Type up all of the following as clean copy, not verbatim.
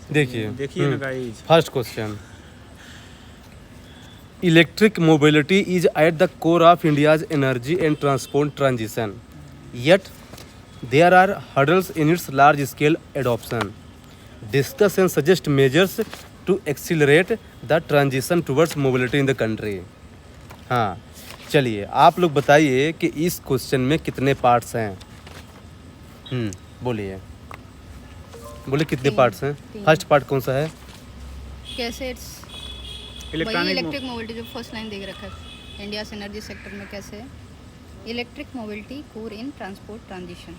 देखिए ना guys, first question, electric mobility is at the core of India's energy and transport transition, yet there are hurdles in its large scale adoption, discuss and suggest measures to accelerate the transition towards mobility in the country. हाँ चलिए आप लोग बताइए कि इस question में कितने parts हैं। बोलिए बोलिए कितने पार्ट्स हैं। फर्स्ट पार्ट कौन सा है? कैसे इलेक्ट्रिक मोबिलिटी, जो फर्स्ट लाइन देख रखा है, इंडिया एनर्जी सेक्टर में कैसे electric mobility core in transport transition.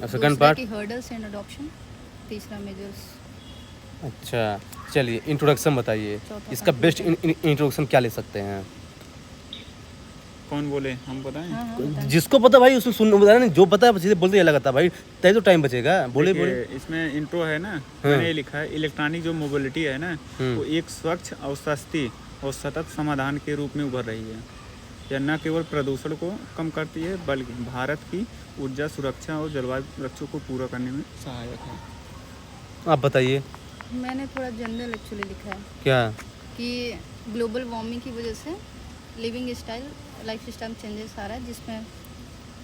और second part hurdles and adoption, तीसरा मेजर्स। अच्छा चलिए इंट्रोडक्शन बताइए, इसका बेस्ट इंट्रोडक्शन क्या ले सकते हैं? कौन बोले, हम बताएं? हाँ, जिसको पता भाई उसको सुन बता नहीं, जो पता है सीधे बोलते अलग आता भाई, तय तो टाइम बचेगा। बोले बोले इसमें इंट्रो है ना, मैंने ये लिखा है, इलेक्ट्रॉनिक जो मोबिलिटी है ना, वो एक स्वच्छ और सस्ती और सतत समाधान के रूप में उभर रही है। यह न केवल प्रदूषण को कम करती है बल्कि भारत की ऊर्जा सुरक्षा और जलवायु लक्ष्यों को पूरा करने में सहायक है। आप बताइए। मैंने थोड़ा जनरल एक्चुअली लिखा है क्या कि ग्लोबल वार्मिंग की वजह से living style, life style changes आ रहा है, जिसमें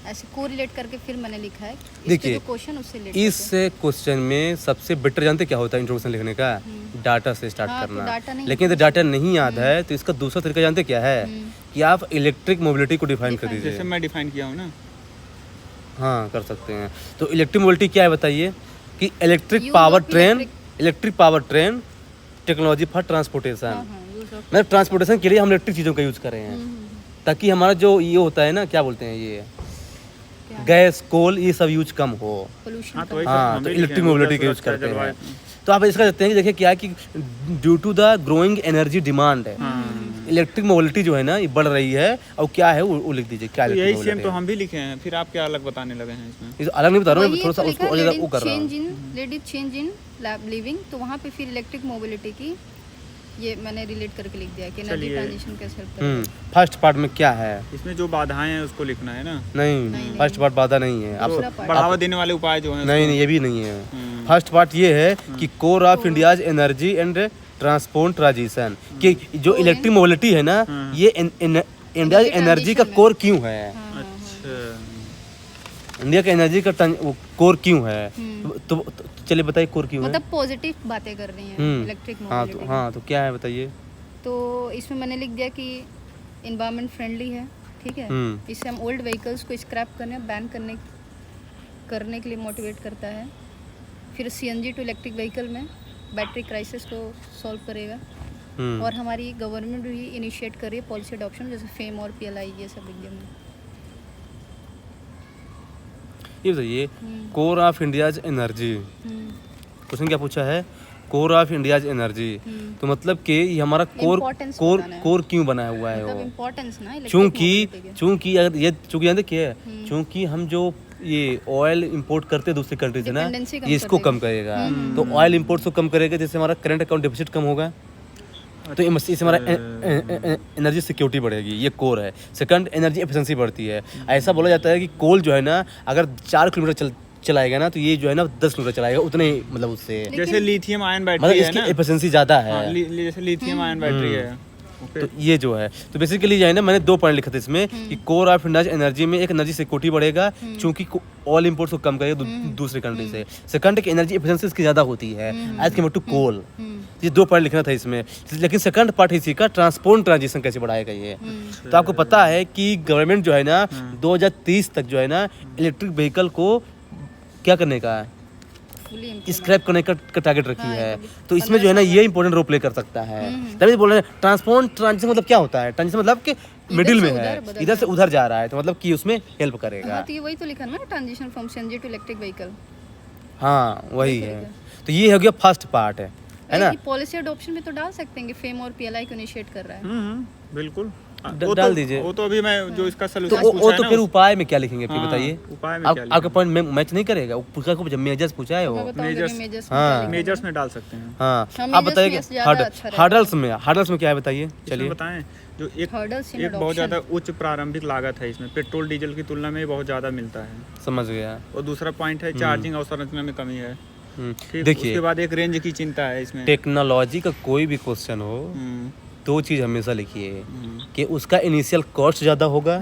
ऐसे कोरिलेट करके फिर मैंने लिखा है। देखिए क्वेश्चन उससे इस क्वेश्चन में सबसे बेटर जानते क्या होता है इंट्रोडक्शन लिखने का? डाटा से स्टार्ट हाँ, करना। तो डाटा नहीं, लेकिन यदि डाटा नहीं याद है तो इसका दूसरा तरीका जानते क्या है? कि आप इलेक्ट्रिक मोबिलिटी को डिफाइन कर दीजिए। जैसे मैं डिफाइन किया हूँ ना। हाँ कर सकते हैं। तो इलेक्ट्रिक मोबिलिटी क्या है बताइए? कि electric power train technology for transportation. मतलब ट्रांसपोर्टेशन के लिए हम इलेक्ट्रिक चीज़ों का यूज़ कर रहे हैं, ताकि हमारा जो ये होता है ना, क्या बोलते हैं ये, गैस कोल ये सब यूज कम हो। हाँ तो इलेक्ट्रिक मोबिलिटी का यूज करते हैं। तो आप इसका देखते हैं कि देखिए क्या है कि due to the growing energy demand है, इलेक्ट्रिक मोबिलिटी जो है ना ये बढ़ रही है। और क्या है वो लिख दीजिए क्या। यही सेम तो हम भी लिखे हैं, फिर आप क्या अलग बताने लगे हैं इसमें? इस अलग नहीं बता रहा हूँ, थोड़ा सा उसको और वो कर रहा हूँ। चेंज इन लिविंग, तो वहाँ पे फिर इलेक्ट्रिक मोबिलिटी की ये मैंने रिलेट करके लिख दिया कि एनर्जी ट्रांजिशन कैसे हेल्प करेगा। फर्स्ट पार्ट में क्या है? इसमें जो बाधाएं हैं उसको लिखना है ना। नहीं फर्स्ट पार्ट बाधा नहीं है। आप बढ़ावा देने वाले उपाय जो हैं नहीं ये भी नहीं है। फर्स्ट पार्ट ये है कि core of India's energy and transport transition, कि जो इलेक्ट्रिक मोबिलिटी है ना ये इंडिया एनर्जी का कोर क्यों है। इंडिया का एनर्जी का कोर क्यों है? तो चलिए बताइए कोर क्यों है। मतलब पॉजिटिव बातें कर रही हैं इलेक्ट्रिक मोबिलिटी। हाँ तो क्या है बताइए। तो इसमें मैंने लिख दिया कि एनवायरनमेंट फ्रेंडली है, ठीक है। इससे हम ओल्ड व्हीकल्स को स्क्रैप करने, बैन करने के लिए मोटिवेट करता है। फिर सीएनजी टू इलेक्ट्रिक व्हीकल में बैटरी क्राइसिस को सॉल्व करेगा। और हमारी गवर्नमेंट भी इनिशिएट कर रही है पॉलिसी अडॉप्शन, जैसे फेम और पीएलआई, ये सब लिख दिया मैंने। ये बताइए core of India's energy, question क्या पूछा है? कोर ऑफ इंडियाज एनर्जी, तो मतलब कि ये हमारा कोर क्यों बना हुआ है वो? इम्पोर्टेंस ना, चूंकि अगर ये जानते क्या है, चूंकि हम जो ये ऑयल इंपोर्ट करते हैं दूसरी कंट्री से ना, ये इसको कम करेगा। तो ऑयल इंपोर्ट को कम करेगा, जैसे हमारा करंट अकाउंट डिफिसिट कम होगा, तो इससे हमारा एनर्जी सिक्योरिटी बढ़ेगी। ये कोर है। सेकंड, एनर्जी एफिशिएंसी बढ़ती है। ऐसा बोला जाता है कि कोल जो है ना अगर 4 किलोमीटर चलाएगा ना तो ये जो है ना 10 किलोमीटर चलाएगा, उतने ही मतलब उससे। जैसे लिथियम आयन बैटरी मतलब है ना, इसकी एफिशिएंसी ज़्यादा है। जैसे लिथियम आयन बैटरी है। तो ये जो है, तो बेसिकली जो है ना मैंने 2 पॉइंट लिखा था इसमें कि कोर ऑफ इंडियाज एनर्जी में एक एनर्जी सिक्योरिटी बढ़ेगा, क्योंकि ऑयल इंपोर्ट्स को कम करेगा दूसरी कंट्री से। सेकंड की एनर्जी एफिशिएंसी इसकी ज़्यादा होती है एज कम्पेयर टू कोल। ये 2 पॉइंट लिखना था इसमें। लेकिन सेकंड पार्ट इसी का ट्रांसपोर्ट ट्रांजिशन कैसे बढ़ाएगा ये। तो आपको पता है कि गवर्नमेंट जो है ना 2030 तक जो है ना इलेक्ट्रिक व्हीकल को क्या करने का है, स्क्रैप करने का टारगेट रखी है। तो इसमें जो है ना ये इंपॉर्टेंट रोल प्ले कर सकता है। तभी बोल रहे हैं ट्रांसपोर्ट ट्रांजिशन मतलब क्या होता है? ट्रांजिशन मतलब कि मिडिल में है, इधर से उधर जा रहा है, तो मतलब कि उसमें हेल्प करेगा। हाँ, तो ये वही तो लिखा ना, transition from CNG to electric vehicle. हाँ वही है। तो ये हो गया फर्स्ट पार्ट है ना। पॉलिसी अडॉप्शन में तो डाल सकते हैं कि फेम और पीएलआई को इनिशिएट कर रहा है। बिल्कुल डाल दीजिए। वो तो अभी मैं जो इसका सलूशन तो वो तो फिर उपाय में क्या लिखेंगे फिर बताइए। उपाय में क्या आपका पॉइंट मैच नहीं करेगा। उसका को जब मेजर्स पूछा है वो मेजर्स में डाल सकते हैं। हाँ आप बताइए हर्डल्स में क्या है बताइए। चलिए बताएं। जो एक बहुत ज़्यादा उच्च प्रारंभिक लागत है इसमें, पेट्रोल डीजल की तुलना में बहुत ज़्यादा मिलता है। समझ गया। और दूसरा पॉइंट है चार्जिंग अवसंरचना में कमी है। ठीक, देखिए उसके बाद एक रेंज की चिंता है इसमें। टेक्नोलॉजी का कोई भी क्वेश्चन हो, हम्म, दो चीज़ हमेशा लिखिए कि उसका इनिशियल कॉस्ट ज़्यादा होगा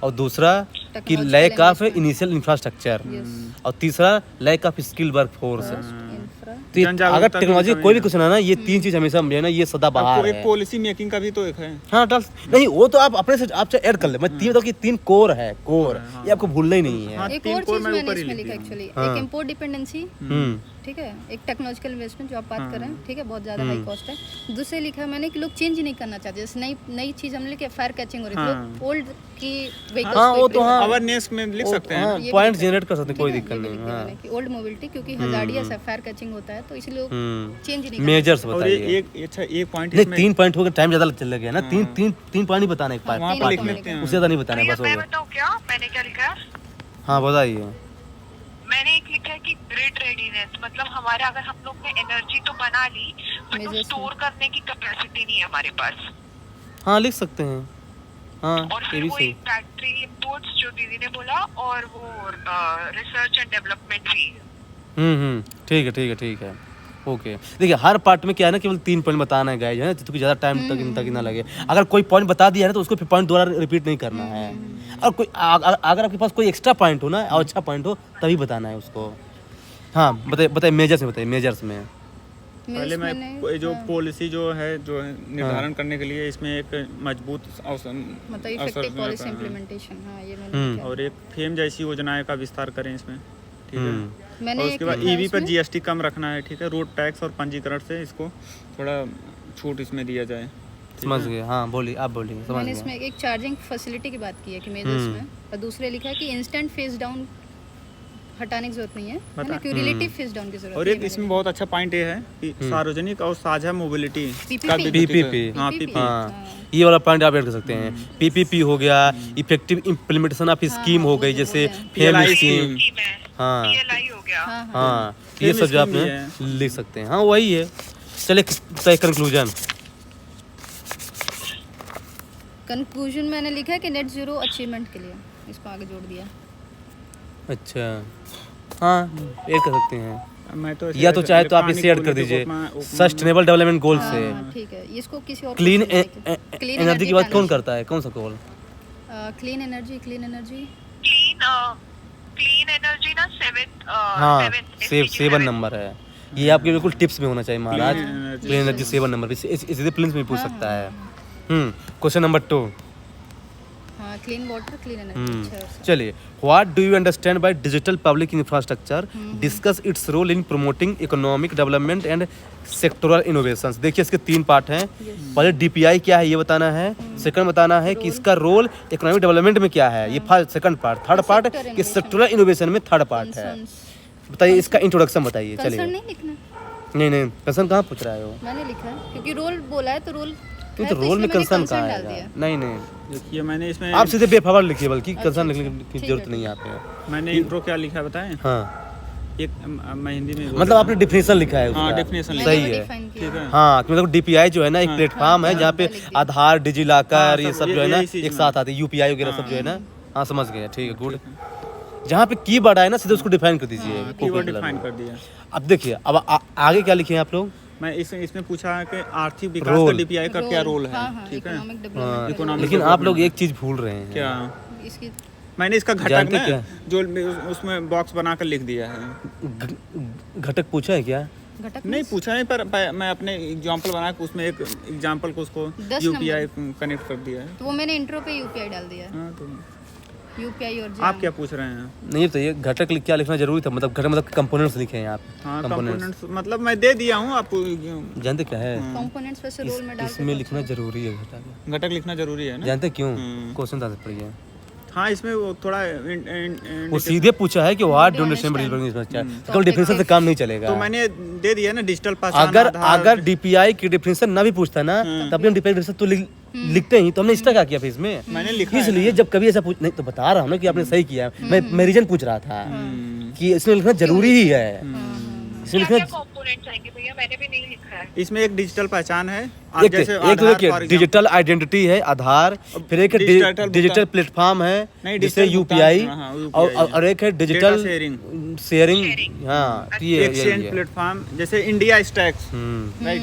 और दूसरा कि Technological lack of investment. Initial infrastructure Yes. और तीसरा lack of skill work force. Infra तो ये जनजागरूकता अगर की टेक्नोलॉजी कमी कोई भी है। क्वेश्चन है ना, ये तीन चीज़ हमेशा जो है ना ये सदा आपको बाहर एक है। पॉलिसी मेकिंग का भी तो एक है। हाँ डाल नहीं, वो तो आप अपने से आप ऐड कर ले। मैं तीन बताऊँ कि तीन कोर है, कोर ये आपको भूलना ही नहीं है। हाँ, एक तीन और कोर चीज मैं मैंने ऊपर ही इसमें लिख लिखा दिया। एक्चुअली, हाँ। एक इम्पोर्ट डिपेंडेंसी, ठीक है, एक टेक्नोलॉजिकल इन्वेस्टमेंट जो आप बात कर रहे हैं, ठीक है, बहुत ज़्यादा हाई कॉस्ट है। दूसरे लिखा है मैंने कि लोग चेंज नहीं करना चाहते, जैसे नई नई चीज़ हमने लिखा फायर कैचिंग हो रही थी, लोग ओल्ड की व्हीकल्स हाँ, वो तो हाँ। अवेयरनेस में लिख सकते हैं। ये पॉइंट भी जनरेट कर सकते हैं, कोई ठीक है, दिक्कत ये भी नहीं। लिख दिया मैंने कि ओल्ड मोबिलिटी, क्योंकि हजार्डिया से फायर कैचिंग होता है तो इसलिए लोग चेंज नहीं करना मेजर्स और बताइए। एक अच्छा एक पॉइंट नहीं, इसमें 3 पॉइंट हो गया, टाइम ज़्यादा चल गया ना। तीन पॉइंट नहीं बताना एक वहाँ पार्ट, पर लिख तीन लेते हैं। उससे ज़्यादा नहीं बताना है, बस हो मैं गया। बताऊँ क्या मैंने क्या लिखा है? हाँ बताइए। मैंने एक लिखा है कि ग्रिड रेडीनेस, मतलब हमारा अगर हम लोग ने एनर्जी तो बना ली बट Measures स्टोर करने की कैपेसिटी नहीं है हमारे पास। हाँ लिख सकते हैं, हाँ और ये फिर भी वो सही। एक फैक्ट्री इंपोर्ट्स जो दीदी ने बोला, और वो रिसर्च एंड डेवलपमेंट भी। ठीक है ठीक है ठीक है, ओके। देखिए हर पार्ट में क्या है ना, केवल 3 पॉइंट बताना है गाइस, है ना, क्योंकि ज़्यादा टाइम तक ना लगे। अगर कोई पॉइंट बता दिया है ना तो उसको फिर पॉइंट दोबारा रिपीट नहीं करना है। और कोई अगर आपके पास कोई एक्स्ट्रा पॉइंट हो ना और अच्छा पॉइंट हो तभी बताना है उसको। हाँ बताइए मेजर्स में, बताइए मेजर्स में। पहले मैं मैंने जो पॉलिसी जो है जो निर्धारण करने के लिए इसमें एक मजबूत मतलब इफेक्टिव पॉलिसी इम्प्लीमेंटेशन, हाँ ये मैंने लिखा है। और एक फेम जैसी योजनाएं का विस्तार करें इसमें, ठीक है। मैंने और एक उसके बाद लिखा है ईवी पर इसमें, जीएसटी कम रखना है, ठीक है। रोड टैक्स और पंजीकरण से इसको थोड़ा छूट इसमें दिया जाए। समझ गए, हाँ बोलिए, आप बोलिए, समझ मैंने गए। इसमें एक चार्जिंग फैसिलिटी की बात की है कि मेजर्स में, और दूसरे लिखा है कि इंस्टेंट फेस डाउन हटाने की जरूरत नहीं है, है ना, कि रिलेटिव फेस डाउन की जरूरत और है। एक इसमें बहुत अच्छा पॉइंट ये है कि सार्वजनिक और साझा मोबिलिटी PPP का PPP, हाँ PPP, PPP। हाँ ये वाला पॉइंट आप ऐड कर सकते हैं। पीपीपी हो गया, इफेक्टिव इम्प्लीमेंटेशन ऑफ स्कीम हो गई, जैसे फेम PLI स्कीम। स्कीम है, हाँ PLI हो गया। हाँ हाँ हाँ ये फेम सब जो स्कीम भी आपने लिख सकते हैं। हाँ वही है। चलिए कंक्लूजन। कंक्लूजन मैंने लिखा है कि नेट जीरो अचीवमेंट के लिए इसको आगे जोड़ दिया। अच्छा हाँ ऐड कर सकते हैं, मैं तो या तो चाहे तो आप इसे ऐड कर दीजिए सस्टेनेबल डेवलपमेंट गोल से। हाँ, ठीक है, इसको किसी और क्लीन क्लीन एनर्जी की बात कौन करता है, कौन सा गोल? क्लीन एनर्जी क्लीन एनर्जी ना हाँ 7 नंबर है ये, आपके बिल्कुल टिप्स में होना चाहिए महाराज। energy क्लीन एनर्जी 7 नंबर इसी प्लेन्स में पूछ सकता है। Question number 2। हाँ क्लीन वाटर क्लीन एनर्जी। अच्छा चलिए, what do you understand by digital public infrastructure, discuss its role in promoting economic development and sectoral innovations. देखिए इसके 3 पार्ट हैं। पहले डीपीआई क्या है ये बताना है, सेकंड बताना है कि इसका रोल इकोनॉमिक डेवलपमेंट में क्या है, ये सेकंड पार्ट। थर्ड पार्ट कि सेक्टोरल इनोवेशन में थर्ड पार्ट है। बताइए इसका इंट्रोडक्शन बताइए। कंसर्न चलिए नहीं लिखना, नहीं कंसर्न कहाँ पूछ रहा है वो, मैंने लिखा है क्योंकि रोल बोला है तो रोल नहीं तो रोल में कंसर्न कहाँ डाल है? दिया। नहीं देखिए मैंने इसमें आप सीधे बेफावर लिखिए, बल्कि कंसर्न लिखने की जरूरत नहीं है आप पे। मैंने इंट्रो क्या लिखा है बताएं? हाँ एक मैं हिंदी में बोल मतलब रहा आपने डिफिनेशन लिखा है हाँ, उसका। definition लिखा सही मैंने वो है। define किया। ठीक है। हाँ मतलब डीपीआई जो है ना एक प्लेटफॉर्म है जहाँ पे लिख दिया। आधार डिजिलॉकर हाँ, ये सब सब जो है ना यही चीज़ एक में। साथ आते हैं, यूपीआई वगैरह सब जो है ना। हाँ समझ गए, ठीक है गुड। जहाँ पे की वर्ड आए ना सीधे उसको डिफाइन कर दीजिए। कीवर्ड डिफाइन कर दिया। अब देखिए अब आगे क्या लिखे हैं आप लोग। मैं इसमें पूछा है कि आर्थिक विकास का रोल। डीपीआई का क्या रोल है, ठीक है। इकोनॉमिक डेवलपमेंट इकोनॉमिक लेकिन आप लोग एक चीज भूल रहे हैं। क्या इसकी मैंने इसका घटक जानते ना क्या? जो उसमें बॉक्स बनाकर लिख दिया है। घटक पूछा है क्या? घटक नहीं पूछा नहीं, पर मैं अपने एग्जांपल बना के उसमें एक एग्जांपल को उसको 10 यूपीआई कनेक्ट कर दिया है। तो वो मैंने इंट्रो पे यूपीआई डाल दिया, हाँ, तो यूपीआई और आप क्या पूछ रहे हैं? नहीं तो ये घटक क्या लिखना जरूरी था, मतलब घटक मतलब कंपोनेंट्स लिखे हैं आप। हाँ कंपोनेंट्स कंपोनेंट्स मतलब मैं दे दिया हूँ आपको। जानते क्या है, कंपोनेंट्स वैसे रोल में डाल इसमें लिखना जरूरी है घटक। घटक लिखना जरूरी है ना। जानते क्यों? क्वेश्चन था पढ़िए। हाँ इसमें वो थोड़ा वो सीधे पूछा है कि व्हाट डोनेशन केवल डिफिनेशन से काम नहीं चलेगा। तो मैंने दे दिया ना डिजिटल पहचान अगर आधार। अगर डीपीआई की डिफिनेशन ना भी पूछता ना तब हम डीपीआई डिफिनेशन तो लिखते ही, तो हमने इसका क्या किया फिर इसमें। मैंने लिखा है इसलिए जब कभी ऐसा पूछ नहीं तो बता रहा हूँ ना कि आपने सही किया। मैं रीजन पूछ रहा था कि इसमें लिखना जरूरी ही है। इसमें क्या क्या लिखना कंपोनेंट्स आएंगे भैया? मैंने भी नहीं लिखा है। इसमें एक डिजिटल पहचान है। आप एक जैसे एक आधार तो देखिए for example- डिजिटल आइडेंटिटी है आधार, फिर एक डिजिटल डिजिटल प्लेटफॉर्म है नहीं, जैसे डिजिटल यूपीआई, भुगतान, हाँ, UPI और एक है डिजिटल डेटा शेयरिंग। हाँ तो ये एक्सचेंज है। प्लेटफॉर्म जैसे इंडिया स्टैक्स, राइट।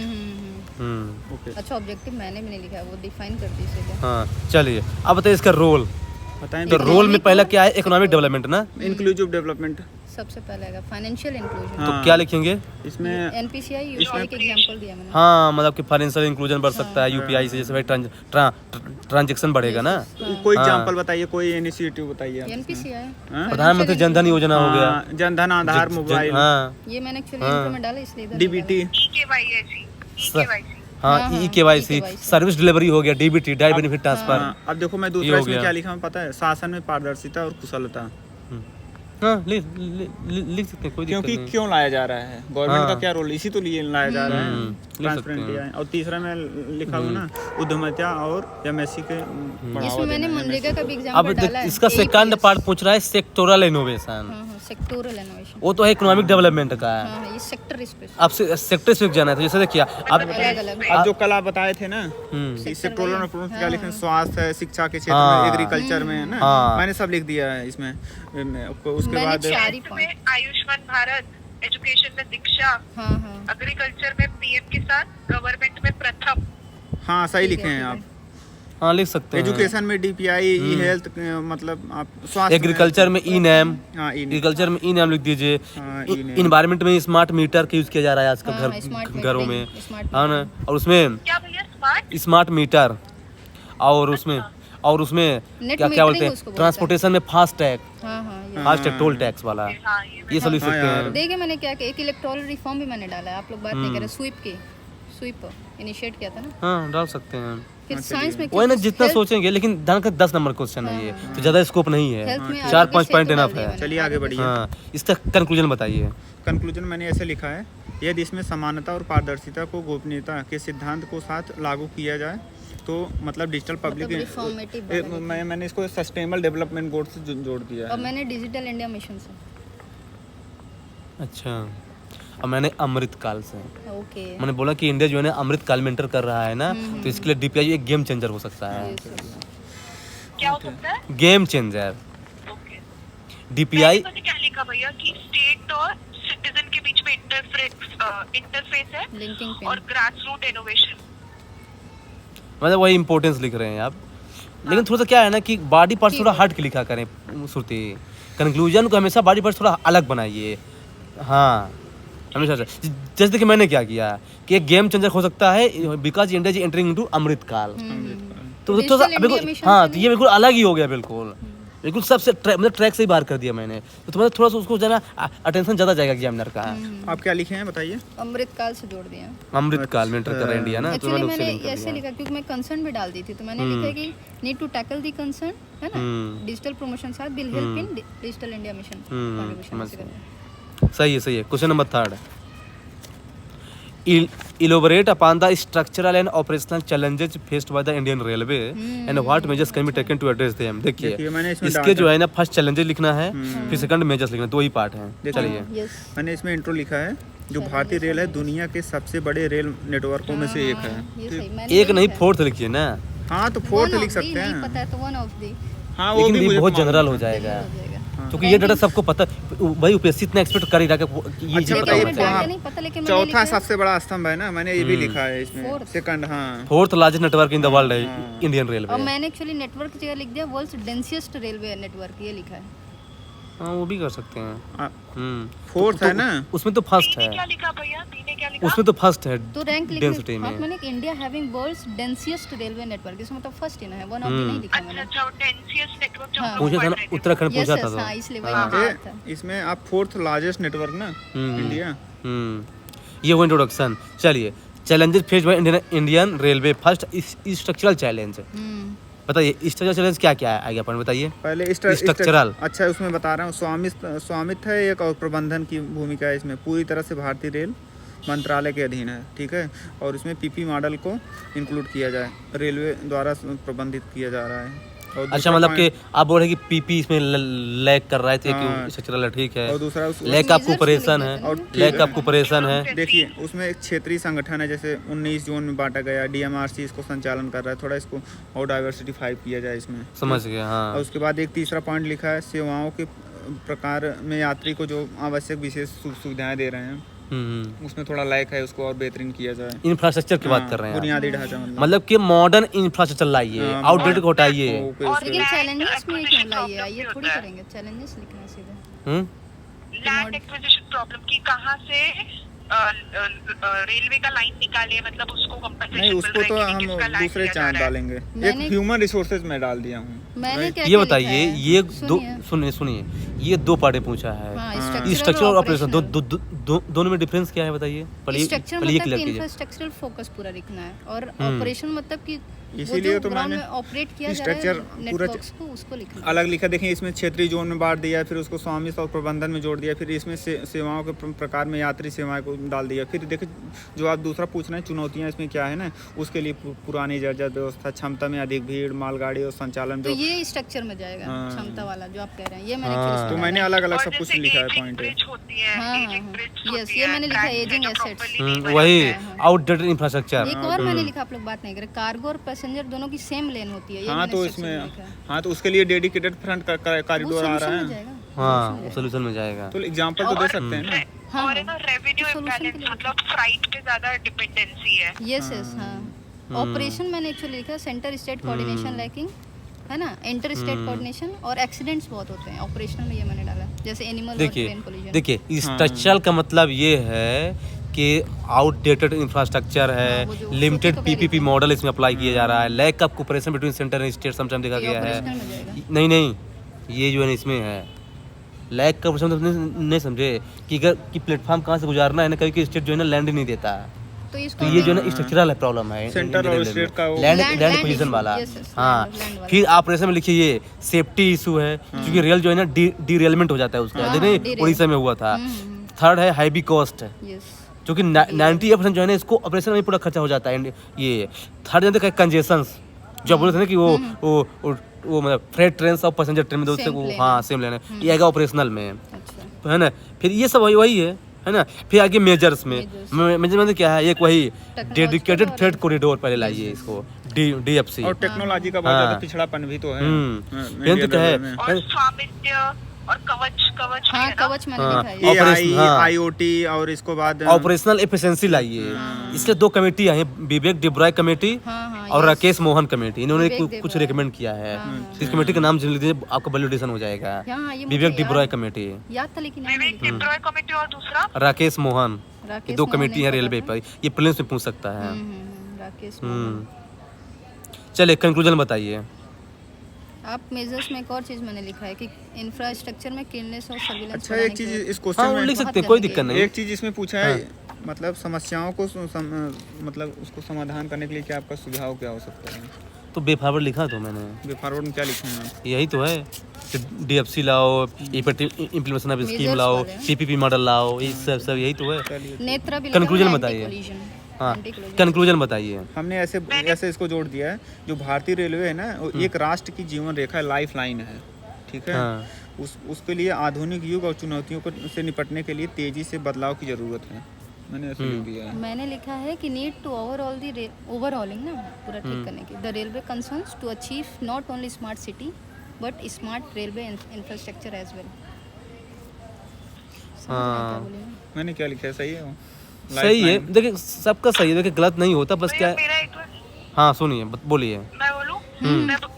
ओके, अच्छा, ऑब्जेक्टिव मैंने भी नहीं लिखा है, वो डिफाइन कर दीजिएगा। हाँ चलिए अब बताइए इसका रोल। बताएं तो रोल में पहला क्या है, इकोनॉमिक डेवलपमेंट ना। Inclusive development. सबसे पहले आएगा फाइनेंशियल इंक्लूजन। तो हाँ। क्या लिखेंगे? इसमें एनपीसीआई यूपीआई का एग्जांपल दिया मैंने। हाँ मतलब कि फाइनेंशियल इंक्लूजन बढ़ सकता है यूपीआई से, जैसे भाई ट्रांजैक्शन बढ़ेगा ना। कोई हाँ। एग्जांपल बताइए, कोई इनिशिएटिव बताइए आप इसमें। एनपीसीआई हाँ? प्रधानमंत्री जनधन योजना हो गया, हाँ, जनधन आधार मोबाइल, हाँ ये मैंने एक्चुअली हाँ। इंट्रो में डाला इसलिए इधर डीबीटी, EKYC, EKYC। हाँ हाँ, EKYC, EKYC। सर्विस डिलीवरी हो गया, डीबीटी डायरेक्ट बेनिफिट ट्रांसफर। हाँ, अब देखो मैं ये दूसरा हो इसमें गया। क्या लिखा हूँ पता है? शासन में पारदर्शिता और कुशलता। हाँ लिख सकते हैं, कोई दिक्कत क्योंकि नहीं। क्यों लाया जा रहा है, गवर्नमेंट हाँ। का क्या रोल, इसी तो लिए लाया जा रहा है, लिख सकते ट्रांसपेरेंट हैं। और तीसरा मैं लिखा हूँ ना उद्यमिता और एमएससी के बढ़ावा इसमें मैंने देना, मनरेगा का भी अब एग्जांपल डाला है। इसका सेकंड पार्ट पूछ रहा है सेक्टोरल इनोवेशन। हाँ, सेक्टोरल इनोवेशन। वो तो है इकोनॉमिक डेवलपमेंट का है। हाँ, ये सेक्टर स्पेसिफिक। अब सेक्टर स्पेसिफिक जाना है, तो जैसे देखिए अब अलग-अलग। अब जो कल आप बताए थे ना, हम्म, सेक्टोरल अप्रोच क्या लिखे, स्वास्थ्य है, शिक्षा के क्षेत्र हाँ। में, एग्रीकल्चर में है ना, हाँ। मैंने सब लिख दिया है इसमें। उसके मैंने बाद चार ही हेल्थ पॉइंट। में आयुष्मान भारत, एजुकेशन में दीक्षा, हाँ हाँ एग्रीकल्चर में पीएम किसान, गवर्नमेंट में प्रथम। हाँ सही ठीक लिखे है, हैं ठीक आप। हाँ लिख सकते हैं। एजुकेशन में डीपीआई, ई हेल्थ, मतलब आप स्वास्थ्य एग्रीकल्चर में ई नैम, हाँ ई एग्रीकल्चर में ई नैम लिख दीजिए। हाँ, इन्वायरमेंट में स्मार्ट मीटर का यूज किया जा रहा है आजकल हाँ, स्मार्ट घरों में, मीटरिंग, स्मार्ट हाँ ना। और उसमें क्या भैया? स्मार्ट स्मार्ट मीटर, और उसमें नेट क्या मीटरिंग बोलते हैं, उसको बोलते हैं। ट्रांसपोर्टेशन में फास्ट टैग, हाँ हाँ ये फास्ट टैग टोल टैक्स वाला, हाँ, ये सब लिख हाँ सकते यार। हैं। देखिए मैंने क्या किया, एक इलेक्टोरल रिफॉर्म भी मैंने डाला है, आप लोग बात नहीं कर रहे। स्वीप इनिशिएट किया था ना। हाँ डाल सकते हैं। फिर साइंस में वही ना, जितना सोचेंगे, लेकिन ध्यान का 10 नंबर क्वेश्चन है ये, तो ज्यादा स्कोप नहीं है, हेल्थ में 4-5 पॉइंट इनफ है। चलिए आगे बढ़िए। हाँ इसका कंक्लूजन बताइए। कंक्लूजन मैंने ऐसे लिखा है, यदि इसमें समानता और पारदर्शिता को गोपनीयता के सिद्धांत को साथ लागू किया जाए तो मतलब डिजिटल पब्लिक रिफॉर्मेटिव मैंने इसको सस्टेनेबल डेवलपमेंट गोल से जोड़ दिया और है। मैंने डिजिटल इंडिया मिशन से। अच्छा, अब मैंने अमृत काल से, ओके मैंने बोला कि इंडिया जो है ना अमृत काल में एंटर कर रहा है ना, तो इसके लिए डीपीआई एक गेम चेंजर हो सकता है। क्या हो सकता है? Game changer okay. डीपीआई। मैंने क्या लिखा भैया कि स्टेट और सिटीजन के बीच में इंटरफेस है लिंकिंग और ग्रास रूट इनोवेशन। मतलब वही इंपॉर्टेंस लिख रहे हैं आप, लेकिन थोड़ा सा क्या है ना कि बॉडी पार्ट थोड़ा हट के लिखा करें श्रुति, कंक्लूजन को हमेशा बॉडी पार्ट थोड़ा अलग बनाइए। हाँ हमेशा से जैसे देखिए मैंने क्या किया कि एक गेम चेंजर हो सकता है because India is entering into Amrit Kaal, तो थोड़ा सा बिल्कुल, हाँ तो ये बिल्कुल अलग ही हो गया, बिल्कुल बिल्कुल सबसे मतलब ट्रैक से ही बाहर कर दिया मैंने, तो तुम्हारा थोड़ा सा उसको ज़रा अटेंशन ज़्यादा जाएगा एग्जामिनर का। आप क्या लिखे हैं बताइए? अमृत काल से जोड़ दिया। अमृत काल में एंटर कर रहा है इंडिया ना, तो एक्चुअली मैंने उससे मैंने लिंक कर ऐसे दिया। लिखा क्योंकि मैं कंसर्न भी डाल दी थी, तो मैंने लिखा कि need to tackle the concern, है ना, डिजिटल प्रमोशन साथ will help in digital India mission contribution. सही है। Question number 3, elaborate upon the structural and operational challenges faced by the Indian Railway and what measures can be taken to address them। देखिए मैंने इसमें इसके जो है ना फर्स्ट चैलेंजेस लिखना है, फिर सेकंड मेजर्स लिखना, 2 ही पार्ट हैं। चलिए यस मैंने इसमें इंट्रो लिखा है, जो भारतीय रेल है दुनिया के सबसे बड़े रेल नेटवर्कों में से एक है। ये सही मैंने एक नहीं 4th लिखिए ना, हाँ तो फोर्थ लिख सकते नहीं हैं। पता है तो वन ऑफ दी हाँ वो लेकिन भी ये मुझे बहुत मालूम जनरल है। हो जाएगा, हो जाएगा। क्योंकि ये डाटा सबको पता, भाई यूपीएससी इतना एक्सपेक्ट कर ही रहा है कि ये अच्छा चीज़ लेकिन पता बताइए, हमें होना डाटा चाहिए। नहीं पता, लेकिन मैंने चौथा लिखा है सबसे बड़ा स्तंभ है ना, मैंने ये भी लिखा है इसमें Fourth। सेकंड। हाँ 4th largest network in the world है इंडियन और रेलवे। मैंने एक्चुअली नेटवर्क की जगह लिख दिया वर्ल्ड्स डेंसिएस्ट रेलवे नेटवर्क, ये लिखा है। हाँ वो भी कर सकते हैं। फोर्थ है ना, उसमें तो फर्स्ट ने है, क्या लिखा भैया? दी ने क्या लिखा? उसमें तो फर्स्ट है तो रैंक डेंसिटी लिखने में। मैंने India having world's densest railway network, इसमें मतलब फर्स्ट ही ना है, वन ऑफ दी नहीं लिखा अच्छा मैंने। अच्छा, डेंसियस नेटवर्क जो हम लोग पूछा था पढ़ ना, रहे थे। उत्तराखंड यस पूछा यस था हाँ, तो। इसलिए वही हाँ। बात था। इसमें आप फोर्थ लार्जेस्ट नेटवर्क ना इंडिया। ये वो इंट्रोडक्शन। चलिए challenges face by Indian railway, first structural challenge. बताइए स्ट्रक्चरल चैलेंज क्या क्या है, आगे पॉइंट बताइए। पहले स्ट्रक्चरल। अच्छा उसमें बता रहा हूँ, स्वामित्व है एक, और प्रबंधन की भूमिका है इसमें, पूरी तरह से भारतीय रेल मंत्रालय के अधीन है, ठीक है। और इसमें पीपी मॉडल को इंक्लूड किया जाए, रेलवे द्वारा प्रबंधित किया जा रहा है। और अच्छा दूसरा मतलब कि point- आप बोल रहे हैं कि पीपी इसमें लैग कर रहा है कि हाँ। स्ट्रक्चरल ठीक है, और दूसरा लैग का आपको ऑपरेशन है, और लैग का आपको ऑपरेशन है। देखिए उसमें एक क्षेत्रीय संगठन है, जैसे 19 जोन में बांटा गया, डीएमआरसी इसको संचालन कर रहा है, थोड़ा इसको और डाइवर्सिटीफाई किया जाए इसमें। समझ गया। और हाँ उसके बाद एक तीसरा पॉइंट लिखा है, सेवाओं के प्रकार में यात्री को जो आवश्यक विशेष सुविधाएं दे रहे हैं उसमें थोड़ा लैक है, उसको और बेहतरीन किया जाए। इंफ्रास्ट्रक्चर की बात हाँ, कर रहे हैं आप। बुनियादी ढांचा मतलब कि मॉडर्न इंफ्रास्ट्रक्चर लाइए, हाँ, आउटडेटेड को हटाइए। और लेकिन land चैलेंजेस में क्यों acquisition लाइए, problem ये भी थोड़ी होता है। करेंगे, चैलेंजेस लिखना है सीधे। लैंड एक्विजिशन प्रॉब्लम की कहाँ से रेलवे का लाइन निकाले, मतलब उसको नहीं, कंपनसेशन उसको तो हम दूसरे चार्ट डालेंगे। मैंने- एक ह्यूमन रिसोर्सेज में डाल दिया हूँ। मैंने क्या ये बताइए, ये दो सुनिए। सुनिए, ये दो पार्टे पूछा है, हाँ, स्ट्रक्चर और ऑपरेशन operational। दोनों में डिफरेंस क्या है बताइए। स्ट्रक्चर पहले ये मतलब क्लियर कि कीजिए। इंफ्रास्ट्रक्चरल फोकस पूरा रखना है, और ऑपरेशन मतलब कि इसीलिए तो ग्राउंड मैंने में ऑपरेट किया जा structure रहा है पूरा नेटवर्क्स को, उसको लिखना है। अलग लिखा, देखिए इसमें क्षेत्रीय जोन में बांट दिया, फिर उसको स्वामित्व और प्रबंधन में जोड़ दिया, फिर इसमें सेवाओं के प्रकार में यात्री सेवाएं को डाल दिया। फिर देखिए जो आप दूसरा पूछ रहे हैं चुनौतियां इसमें क्या है ना, उसके लिए पुरानी जर्जर व्यवस्था, क्षमता में अधिक भीड़, मालगाड़ी और संचालन तो जो ये स्ट्रक्चर में जाएगा, हाँ। क्षमता वाला जो आप कह रहे हैं, ये मैंने हाँ। curious तो बताया। मैंने अलग अलग और सब कुछ जैसे लिखा है aging पॉइंट। bridge होती है, हाँ, aging हाँ, bridge yes, होती ये है, मैंने लिखा है, tracks aging जो assets। properly नहीं बने वही होते हैं। Outdated infrastructure. एक और मैंने लिखा, आप लोग बात नहीं करें, कार्गो और पैसेंजर दोनों की सेम लेन होती है, ये हाँ मैंने तो structure इसमें में लिखा है। हाँ तो उसके लिए डेडिकेटेड फ्रंट कॉरिडोर आ रहा solution में है, जाएगा। हाँ वो सोल्यूशन में जाएगा। तो एग्जांपल तो दे सकते हैं ना। हाँ, और है ना रेवेन्यू तो solution के इम्बैलेंस, लिए मतलब फ्राइट पे ज्यादा डिपेंडेंसी है। यस यस हाँ। ऑपरेशन मैंने एक्चुअली लिखा, सेंटर स्टेट कोऑर्डिनेशन लैकिंग है ना, इंटर स्टेट कोऑर्डिनेशन, और एक्सीडेंट्स बहुत होते हैं ऑपरेशनल में, ये मैंने डाला, जैसे एनिमल और देखिए ट्रेन कोलिजन। देखिए स्ट्रक्चरल का मतलब ये है कि आउटडेटेड इंफ्रास्ट्रक्चर हाँ, है, वो जो लिमिटेड सोचे तो पहले पीपीपी था। मॉडल इसमें अप्लाई किया जा रहा है, lack of cooperation between centre and state sometime देखा ये गया ऑपरेशनल है। में जाएगा। नहीं नहीं, ये जो है इसमें है लैक का ऑपरेशन, नहीं समझे कि अगर कि प्लेटफॉर्म कहाँ से गुजारना है ना, कभी स्टेट जो है ना लैंड नहीं देता है, तो इसको तो ये जो है ना स्ट्रक्चरल है प्रॉब्लम है सेंटर और स्टेट का वो- land Land- land land position issue, वाला। yes, yes, हाँ land वाला। फिर ऑपरेशन में लिखिए ये सेफ्टी इशू है, क्योंकि रेल जो है ना डीरेलमेंट हो जाता है उसका, हाँ, देखिए derail। उड़ीसा में हुआ था। थर्ड है हाईवी कॉस्ट, यस क्योंकि 98% जो है ना इसको ऑपरेशन में पूरा खर्चा हो जाता है। ये थर्ड जानते हैं कंजेशंस, जो बोले थे ना कि वो मतलब फ्रेट ट्रेन और पैसेंजर ट्रेन में दो से Same वो plane हाँ सेम लेना ये आएगा ऑपरेशनल में, अच्छा है ना। फिर ये सब वही है ना। फिर आगे मेजर्स में, मेजर में क्या है, एक वही डेडिकेटेड और फ्रेट कॉरिडोर पहले लाइए इसको, डीएफसी। और टेक्नोलॉजी का बहुत हाँ। ज्यादा पिछड़ापन भी तो है ये तो क्या है, और स्वामित्व और कवच भी हाँ, है ना। कवच मैंने हाँ। लिखा है। Operation, हाँ। आईओटी और इसको बाद ऑपरेशनल एफिशिएंसी लाइए। इसके दो कमेटी आई हैं, विवेक डिब्रॉय कमेटी हाँ, हाँ, और yes। राकेश मोहन कमेटी, इन्होंने विवेक कुछ डिब्रॉय। रिकमेंड किया है। हाँ, इस कमेटी का नाम जान लीजिए, आपका वैलिडेशन हो जाएगा। हाँ, ये मुझे विवेक याद- डिब्रॉय कमेटी, याद था लेकिन मैंने विवेक लिखा। डिब्रॉय कमेटी और दूसरा राकेश मोहन, ये राकेश दो मोहन कमेटी नहीं है पता रेलवे था। पर, ये प्लेन्स में पूछ सकता है। राकेश हम्म। मोहन। चलिए कंक्लूजन बताइए। आप मेजर्स में एक और चीज मैंने लिखा है कि इंफ्रास्ट्रक्चर में क्लीननेस और सर्विलेंस अच्छा एक चीज इस हाँ क्वेश्चन वो में लिख बहुत सकते हैं, कोई गंदगी दिक्कत है। नहीं। एक चीज इसमें पूछा है, मतलब समस्याओं को मतलब उसको समाधान करने के लिए क्या आपका सुझाव क्या हो सकता है? तो बेफावड़ लिखा तो मैंने, वे फॉरवर्ड में क्या लिखे हैं आप? यही तो है कि डीएफसी लाओ, इम्प्लीमेंटेशन ऑफ स्कीम Measures लाओ, वाले हैं। पीपीपी मॉडल लाओ, ये सब यही तो है। चलिए नेत्रा भी Conclusion लगा, बताइए। anti-collision। हाँ Anti-collision। कंक्लूजन बताइए। हमने ऐसे इसको जोड़ दिया है, जो भारतीय रेलवे है ना वो एक राष्ट्र की जीवन रेखा लाइफ लाइन है, ठीक है। हाँ। उसके लिए आधुनिक युग और चुनौतियों से निपटने के लिए तेजी से बदलाव की जरूरत है, मैंने ऐसे लिख दिया है। मैंने लिखा है कि need to overall the overalling ना पूरा ठीक करने की the railway concerns to achieve not only smart city but smart railway infrastructure as well. हाँ। मैंने क्या लिखा है, सही है वो? सही है, Lifeline। देखिए सबका सही है, देखिए गलत नहीं होता, बस तो क्या ये है। मेरा एक हाँ सुनिए बोलिए। मैं बोलूं,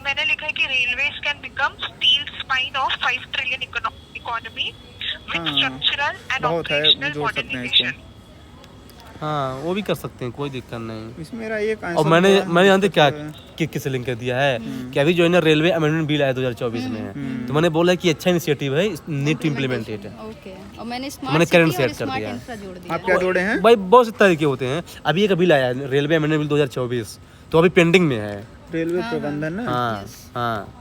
मैंने लिखा है कि railways can become steel spine of 5 trillion economy with हाँ, स्ट्रक्चरल एंड बहुत है, ऑपरेशनल जोड़ सकते हैं इसको। मॉडर्नाइजेशन। हाँ वो भी कर सकते हैं, कोई दिक्कत नहीं। इसमें मेरा एक और आंसर मैंने जानते क्या है। किस लिंक कर दिया है कि अभी जो है ना रेलवे अमेंडमेंट बिल आया 2024 में, तो मैंने बोला है कि अच्छा इनिशिएटिव है, need to implement it. Okay, और मैंने मैंने स्मार्ट current सिटी और set कर स्मार्ट दिया। इंफ्रा जोड़ दिया। आप क्या जोड़े हैं? भाई बहुत से तरीके होते हैं। अभी एक बिल आया है रेलवे अमेंडमेंट बिल 2024, तो अभी पेंडिंग में है। रेलवे प्रबंधन ना। हाँ हाँ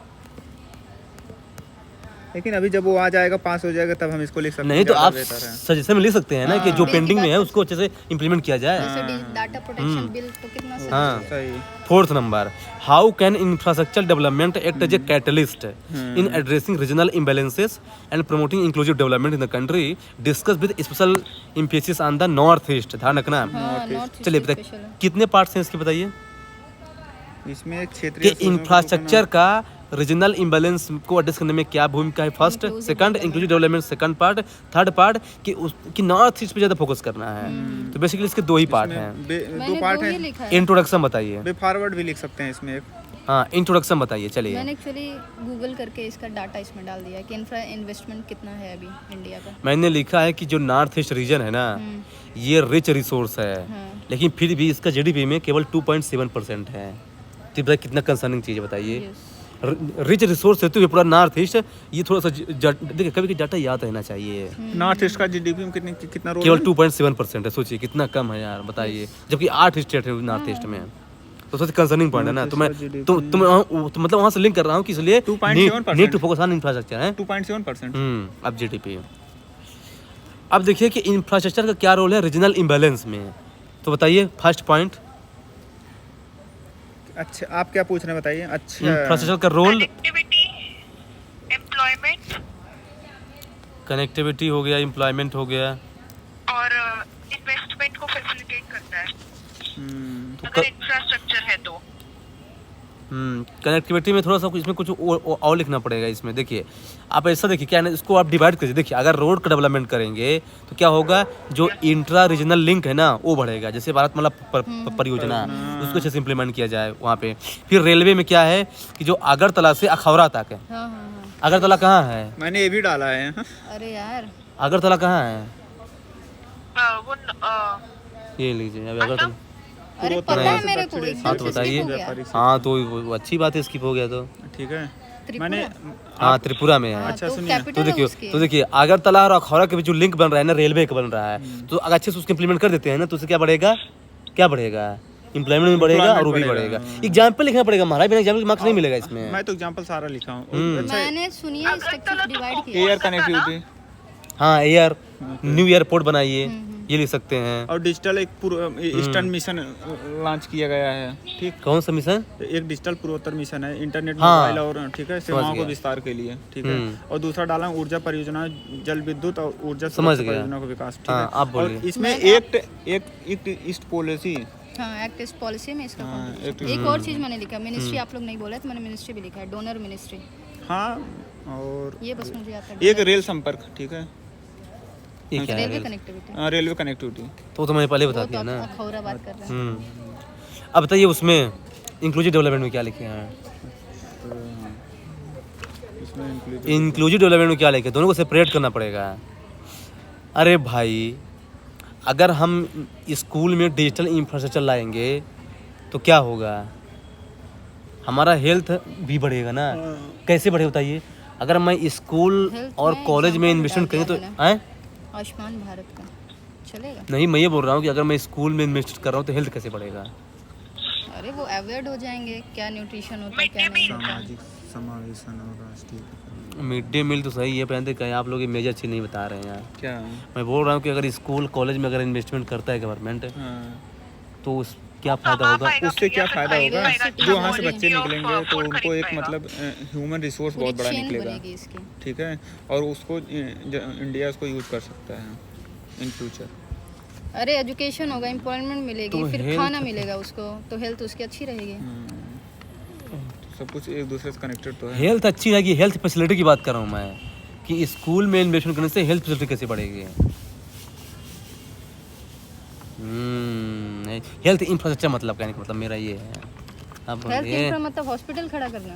लेकिन अभी जब वो आ जाएगा, पास हो जाएगा, तब हम इसको लिख सकते हैं। नहीं तो ज़्यादा आप बेहतर है। सजेशन में लिख सकते हैं ना कि जो हाँ। पेंडिंग में है उसको अच्छे से इम्प्लीमेंट किया जाए। जैसे डाटा प्रोटेक्शन बिल तो कितना सही हाँ। है। सही। 4th number, how can infrastructure development act as a catalyst in addressing regional imbalances and promoting inclusive development in the country, discuss with special emphasis on the north east. ध्यान रखना। हाँ, north east चलिए special बताइए है। कितने parts हैं इसके, बताइए इसमें कि क्षेत्रीय सूचना को इंफ्रास्ट्रक्चर का रीजनल इम्बैलेंस को एड्रेस करने में क्या भूमिका है। First, second inclusive development second part, third part कि नॉर्थ ईस्ट पे ज़्यादा फोकस करना है। तो बेसिकली इसके दो ही पार्ट हैं। दो मैंने पार्ट दो ही हैं। लिखा है। इंट्रोडक्शन बताइए। वे फॉरवर्ड भी लिख सकते हैं इसमें एक। हाँ, इंट्रोडक्शन बताइए। चलिए मैंने एक्चुअली गूगल करके इसका डाटा इसमें डाल दिया है कि इंफ्रा इन्वेस्टमेंट कितना है अभी इंडिया का। मैंने लिखा है कि जो नॉर्थ ईस्ट रीजन है ना, ये रिच रिसोर्स है, हाँ। लेकिन फिर भी इसका जीडीपी में केवल 2.7% है। तो ये कितना कंसर्निंग चीज़ है, बताइए। Yes. रिच रिसोर्स है तो ये पूरा नॉर्थ ईस्ट, ये थोड़ा सा देखिए कभी कभी डाटा याद रहना चाहिए। नॉर्थ ईस्ट का जीडीपी में कितना रोल केवल है? 2.7% है, सोचिए कितना कम है यार, बताइए। जबकि 8 स्टेट है नॉर्थ ईस्ट में, तो सबसे कंसर्निंग पॉइंट है ना। तो मैं तो मतलब वहाँ से लिंक कर रहा हूँ कि इसलिए 2.7% need to focus on infrastructure है। 2.7%। अब जीडीपी। अब देखिए कि इंफ्रास्ट्रक्चर का क्या रोल है रीजनल इम्बैलेंस में, तो बताइए फर्स्ट पॉइंट। अच्छा, आप क्या पूछ रहे हैं बताइए। अच्छा, इंफ्रास्ट्रक्चर का रोल, कनेक्टिविटी, एम्प्लॉयमेंट कनेक्टिविटी हो गया, एम्प्लॉयमेंट हो गया, और इन्वेस्टमेंट को फैसिलिटेट करता है हम्म, अगर इंफ्रास्ट्रक्चर है तो। कनेक्टिविटी में थोड़ा सा इसमें कुछ और लिखना पड़ेगा इसमें। देखिए आप ऐसा देखिए क्या है ना, इसको आप डिवाइड करिए। देखिए अगर रोड का डेवलपमेंट करेंगे तो क्या होगा, जो इंट्रा रीजनल लिंक है ना वो बढ़ेगा। जैसे भारतमाला परियोजना, उसको अच्छे से इम्प्लीमेंट किया जाए वहाँ पे। फिर रेलवे में क्या है कि जो अगरतला से अखौरा तक है। हाँ हाँ हाँ। अगरतला कहाँ है? मैंने ये भी डाला है। अरे यार, अगरतला कहाँ है? वो ये लीजिए अभी अगरतला। अरे पता है मेरे को, एकदम हाँ तो से बताइए। skip हो गया। हाँ तो वो अच्छी बात है, स्किप हो गया तो। ठीक है। त्रिपुरा? मैंने हाँ त्रिपुरा में है। हाँ, अच्छा, तो सुनिए। कैपिटल तो है देखिए उसकी। तो देखिए अगरतला और अखौरा के बीच जो लिंक बन रहा है ना, रेलवे का बन रहा है, तो अगर अच्छे से उसको इम्प्लीमेंट कर देते हैं ना, तो उससे क्या बढ़ेगा, क्या बढ़ेगा, एम्प्लॉयमेंट में बढ़ेगा और वो भी बढ़ेगा। एग्जाम्पल लिखना पड़ेगा, हमारा बिना एग्जाम्पल मार्क्स नहीं मिलेगा इसमें। मैं तो एग्जांपल सारा लिखा हूँ। अच्छा, मैंने सुनिए स्ट्रक्चर डिवाइड किया। एयर कनेक्टिविटी हाँ एयर, न्यू एयरपोर्ट बनाइए, ये लिख सकते हैं। और डिजिटल एक ईस्टर्न मिशन लॉन्च किया गया है। ठीक, कौन सा मिशन? एक डिजिटल पूर्वोत्तर मिशन है, इंटरनेट, हाँ। मोबाइल और ठीक है सेवाओं को गया। विस्तार के लिए। ठीक है। और दूसरा डाला ऊर्जा परियोजना, जल विद्युत और ऊर्जा समझ सुरक्षा गया। परियोजना को विकास। ठीक हाँ, है। आप बोलिए। और इसमें एक ईस्ट पॉलिसी। हाँ, एक्ट ईस्ट पॉलिसी में इसका हाँ, contribution। एक और चीज मैंने लिखा, मिनिस्ट्री आप लोग नहीं बोले तो मैंने मिनिस्ट्री भी लिखा है, डोनर मिनिस्ट्री। हाँ, और ये बस मुझे आता है। एक रेल संपर्क। ठीक है। ये क्या रेलवे है? Connectivity, railway connectivity. तो मैंने पहले वो बता तो दिया ना। अखौरा बात कर रहे हैं। अब बताइए उसमें इंक्लूसिव डेवलपमेंट में क्या लिखे हैं? इसमें इंक्लूसिव डेवलपमेंट में क्या लिखे, दोनों को सेपरेट करना पड़ेगा। अरे भाई, अगर हम स्कूल में डिजिटल इंफ्रास्ट्रक्चर लाएंगे तो क्या होगा, हमारा हेल्थ भी बढ़ेगा ना। कैसे बढ़े बताइए? अगर मैं स्कूल Health और में कॉलेज में example इन्वेस्टमेंट डाल करें तो दिया हैं? आयुष्मान भारत का चलेगा? नहीं, मैं ये बोल रहा हूँ कि अगर मैं स्कूल में इन्वेस्ट कर रहा हूँ तो हेल्थ कैसे बढ़ेगा? अरे वो अवेयर्ड हो जाएंगे क्या न्यूट्रिशन होता है क्या नहीं होता है। सामाजिक समावेशन और राष्ट्रीय। मिड डे मील तो सही है, पहले कहीं आप लोग ये मेजर चीज़ नहीं बता रहे हैं यार। क्या? मैं बोल रहा हूँ कि अगर स्कूल कॉलेज में अगर इन्वेस्टमेंट करता है गवर्नमेंट, हाँ। तो उस क्या फ़ायदा होगा? उससे क्या फायदा होगा? जो वहाँ से बच्चे Quality of निकलेंगे तो food उनको एक खरीद मतलब ह्यूमन रिसोर्स पूरी बहुत बड़ा चेन निकलेगा। बनेगी इसकी। ठीक है। और उसको इंडिया उसको यूज कर सकता है इन फ्यूचर। अरे एजुकेशन होगा, एम्प्लॉयमेंट मिलेगी, तो फिर health- खाना मिलेगा उसको, तो हेल्थ उसकी अच्छी रहेगी। तो सब कुछ एक दूसरे से कनेक्टेड तो है। हेल्थ अच्छी रहेगी, हेल्थ फैसिलिटी की बात कर रहा हूँ मैं कि स्कूल में इन्वेस्टमेंट करने से हेल्थ फैसिलिटी कैसे बढ़ेगी। हेल्थ इंफ्रास्ट्रक्चर मतलब कहने का मतलब मेरा ये है। अब हेल्थ बोलिए इंफ्रा मतलब हॉस्पिटल खड़ा करना।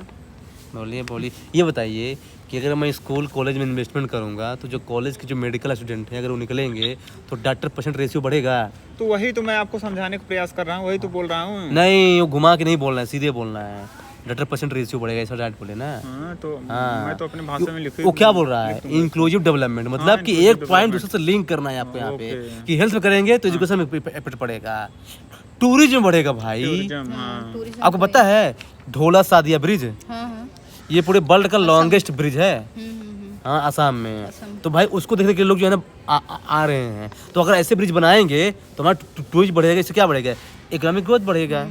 बोलिए ये बताइए कि अगर मैं स्कूल कॉलेज में इन्वेस्टमेंट करूंगा तो जो कॉलेज के जो मेडिकल स्टूडेंट हैं अगर वो निकलेंगे तो डॉक्टर पेशेंट रेशियो बढ़ेगा। तो वही तो मैं आपको समझाने का प्रयास कर रहा हूँ, वही तो बोल रहा हूँ। नहीं, वो घुमा के नहीं बोलना है, सीधे बोलना है। डॉक्टर पेशेंट रेशियो बढ़ेगा, ऐसा डायरेक्ट बोले ना। हाँ, तो हाँ। मैं तो अपने भाषा में लिखूँ। वो क्या बोल रहा है, इंक्लूसिव डेवलपमेंट, मतलब कि एक पॉइंट दूसरे से लिंक करना है आपको यहाँ पे ओके। कि हेल्थ में करेंगे तो एजुकेशन में इफेक्ट पड़ेगा, टूरिज्म बढ़ेगा भाई। टूरिज्म। हाँ। टूरिज्म आपको पता है ढोला सादिया ब्रिज, हाँ हाँ। ये पूरे वर्ल्ड का लॉन्गेस्ट ब्रिज है। हाँ असम में। असम। तो भाई उसको देखने के लिए लोग जो है ना आ रहे हैं। तो अगर ऐसे ब्रिज बनाएंगे तो हमारा टूरिस्ट बढ़ेगा, इससे क्या बढ़ेगा, इकोनॉमिक ग्रोथ बढ़ेगा।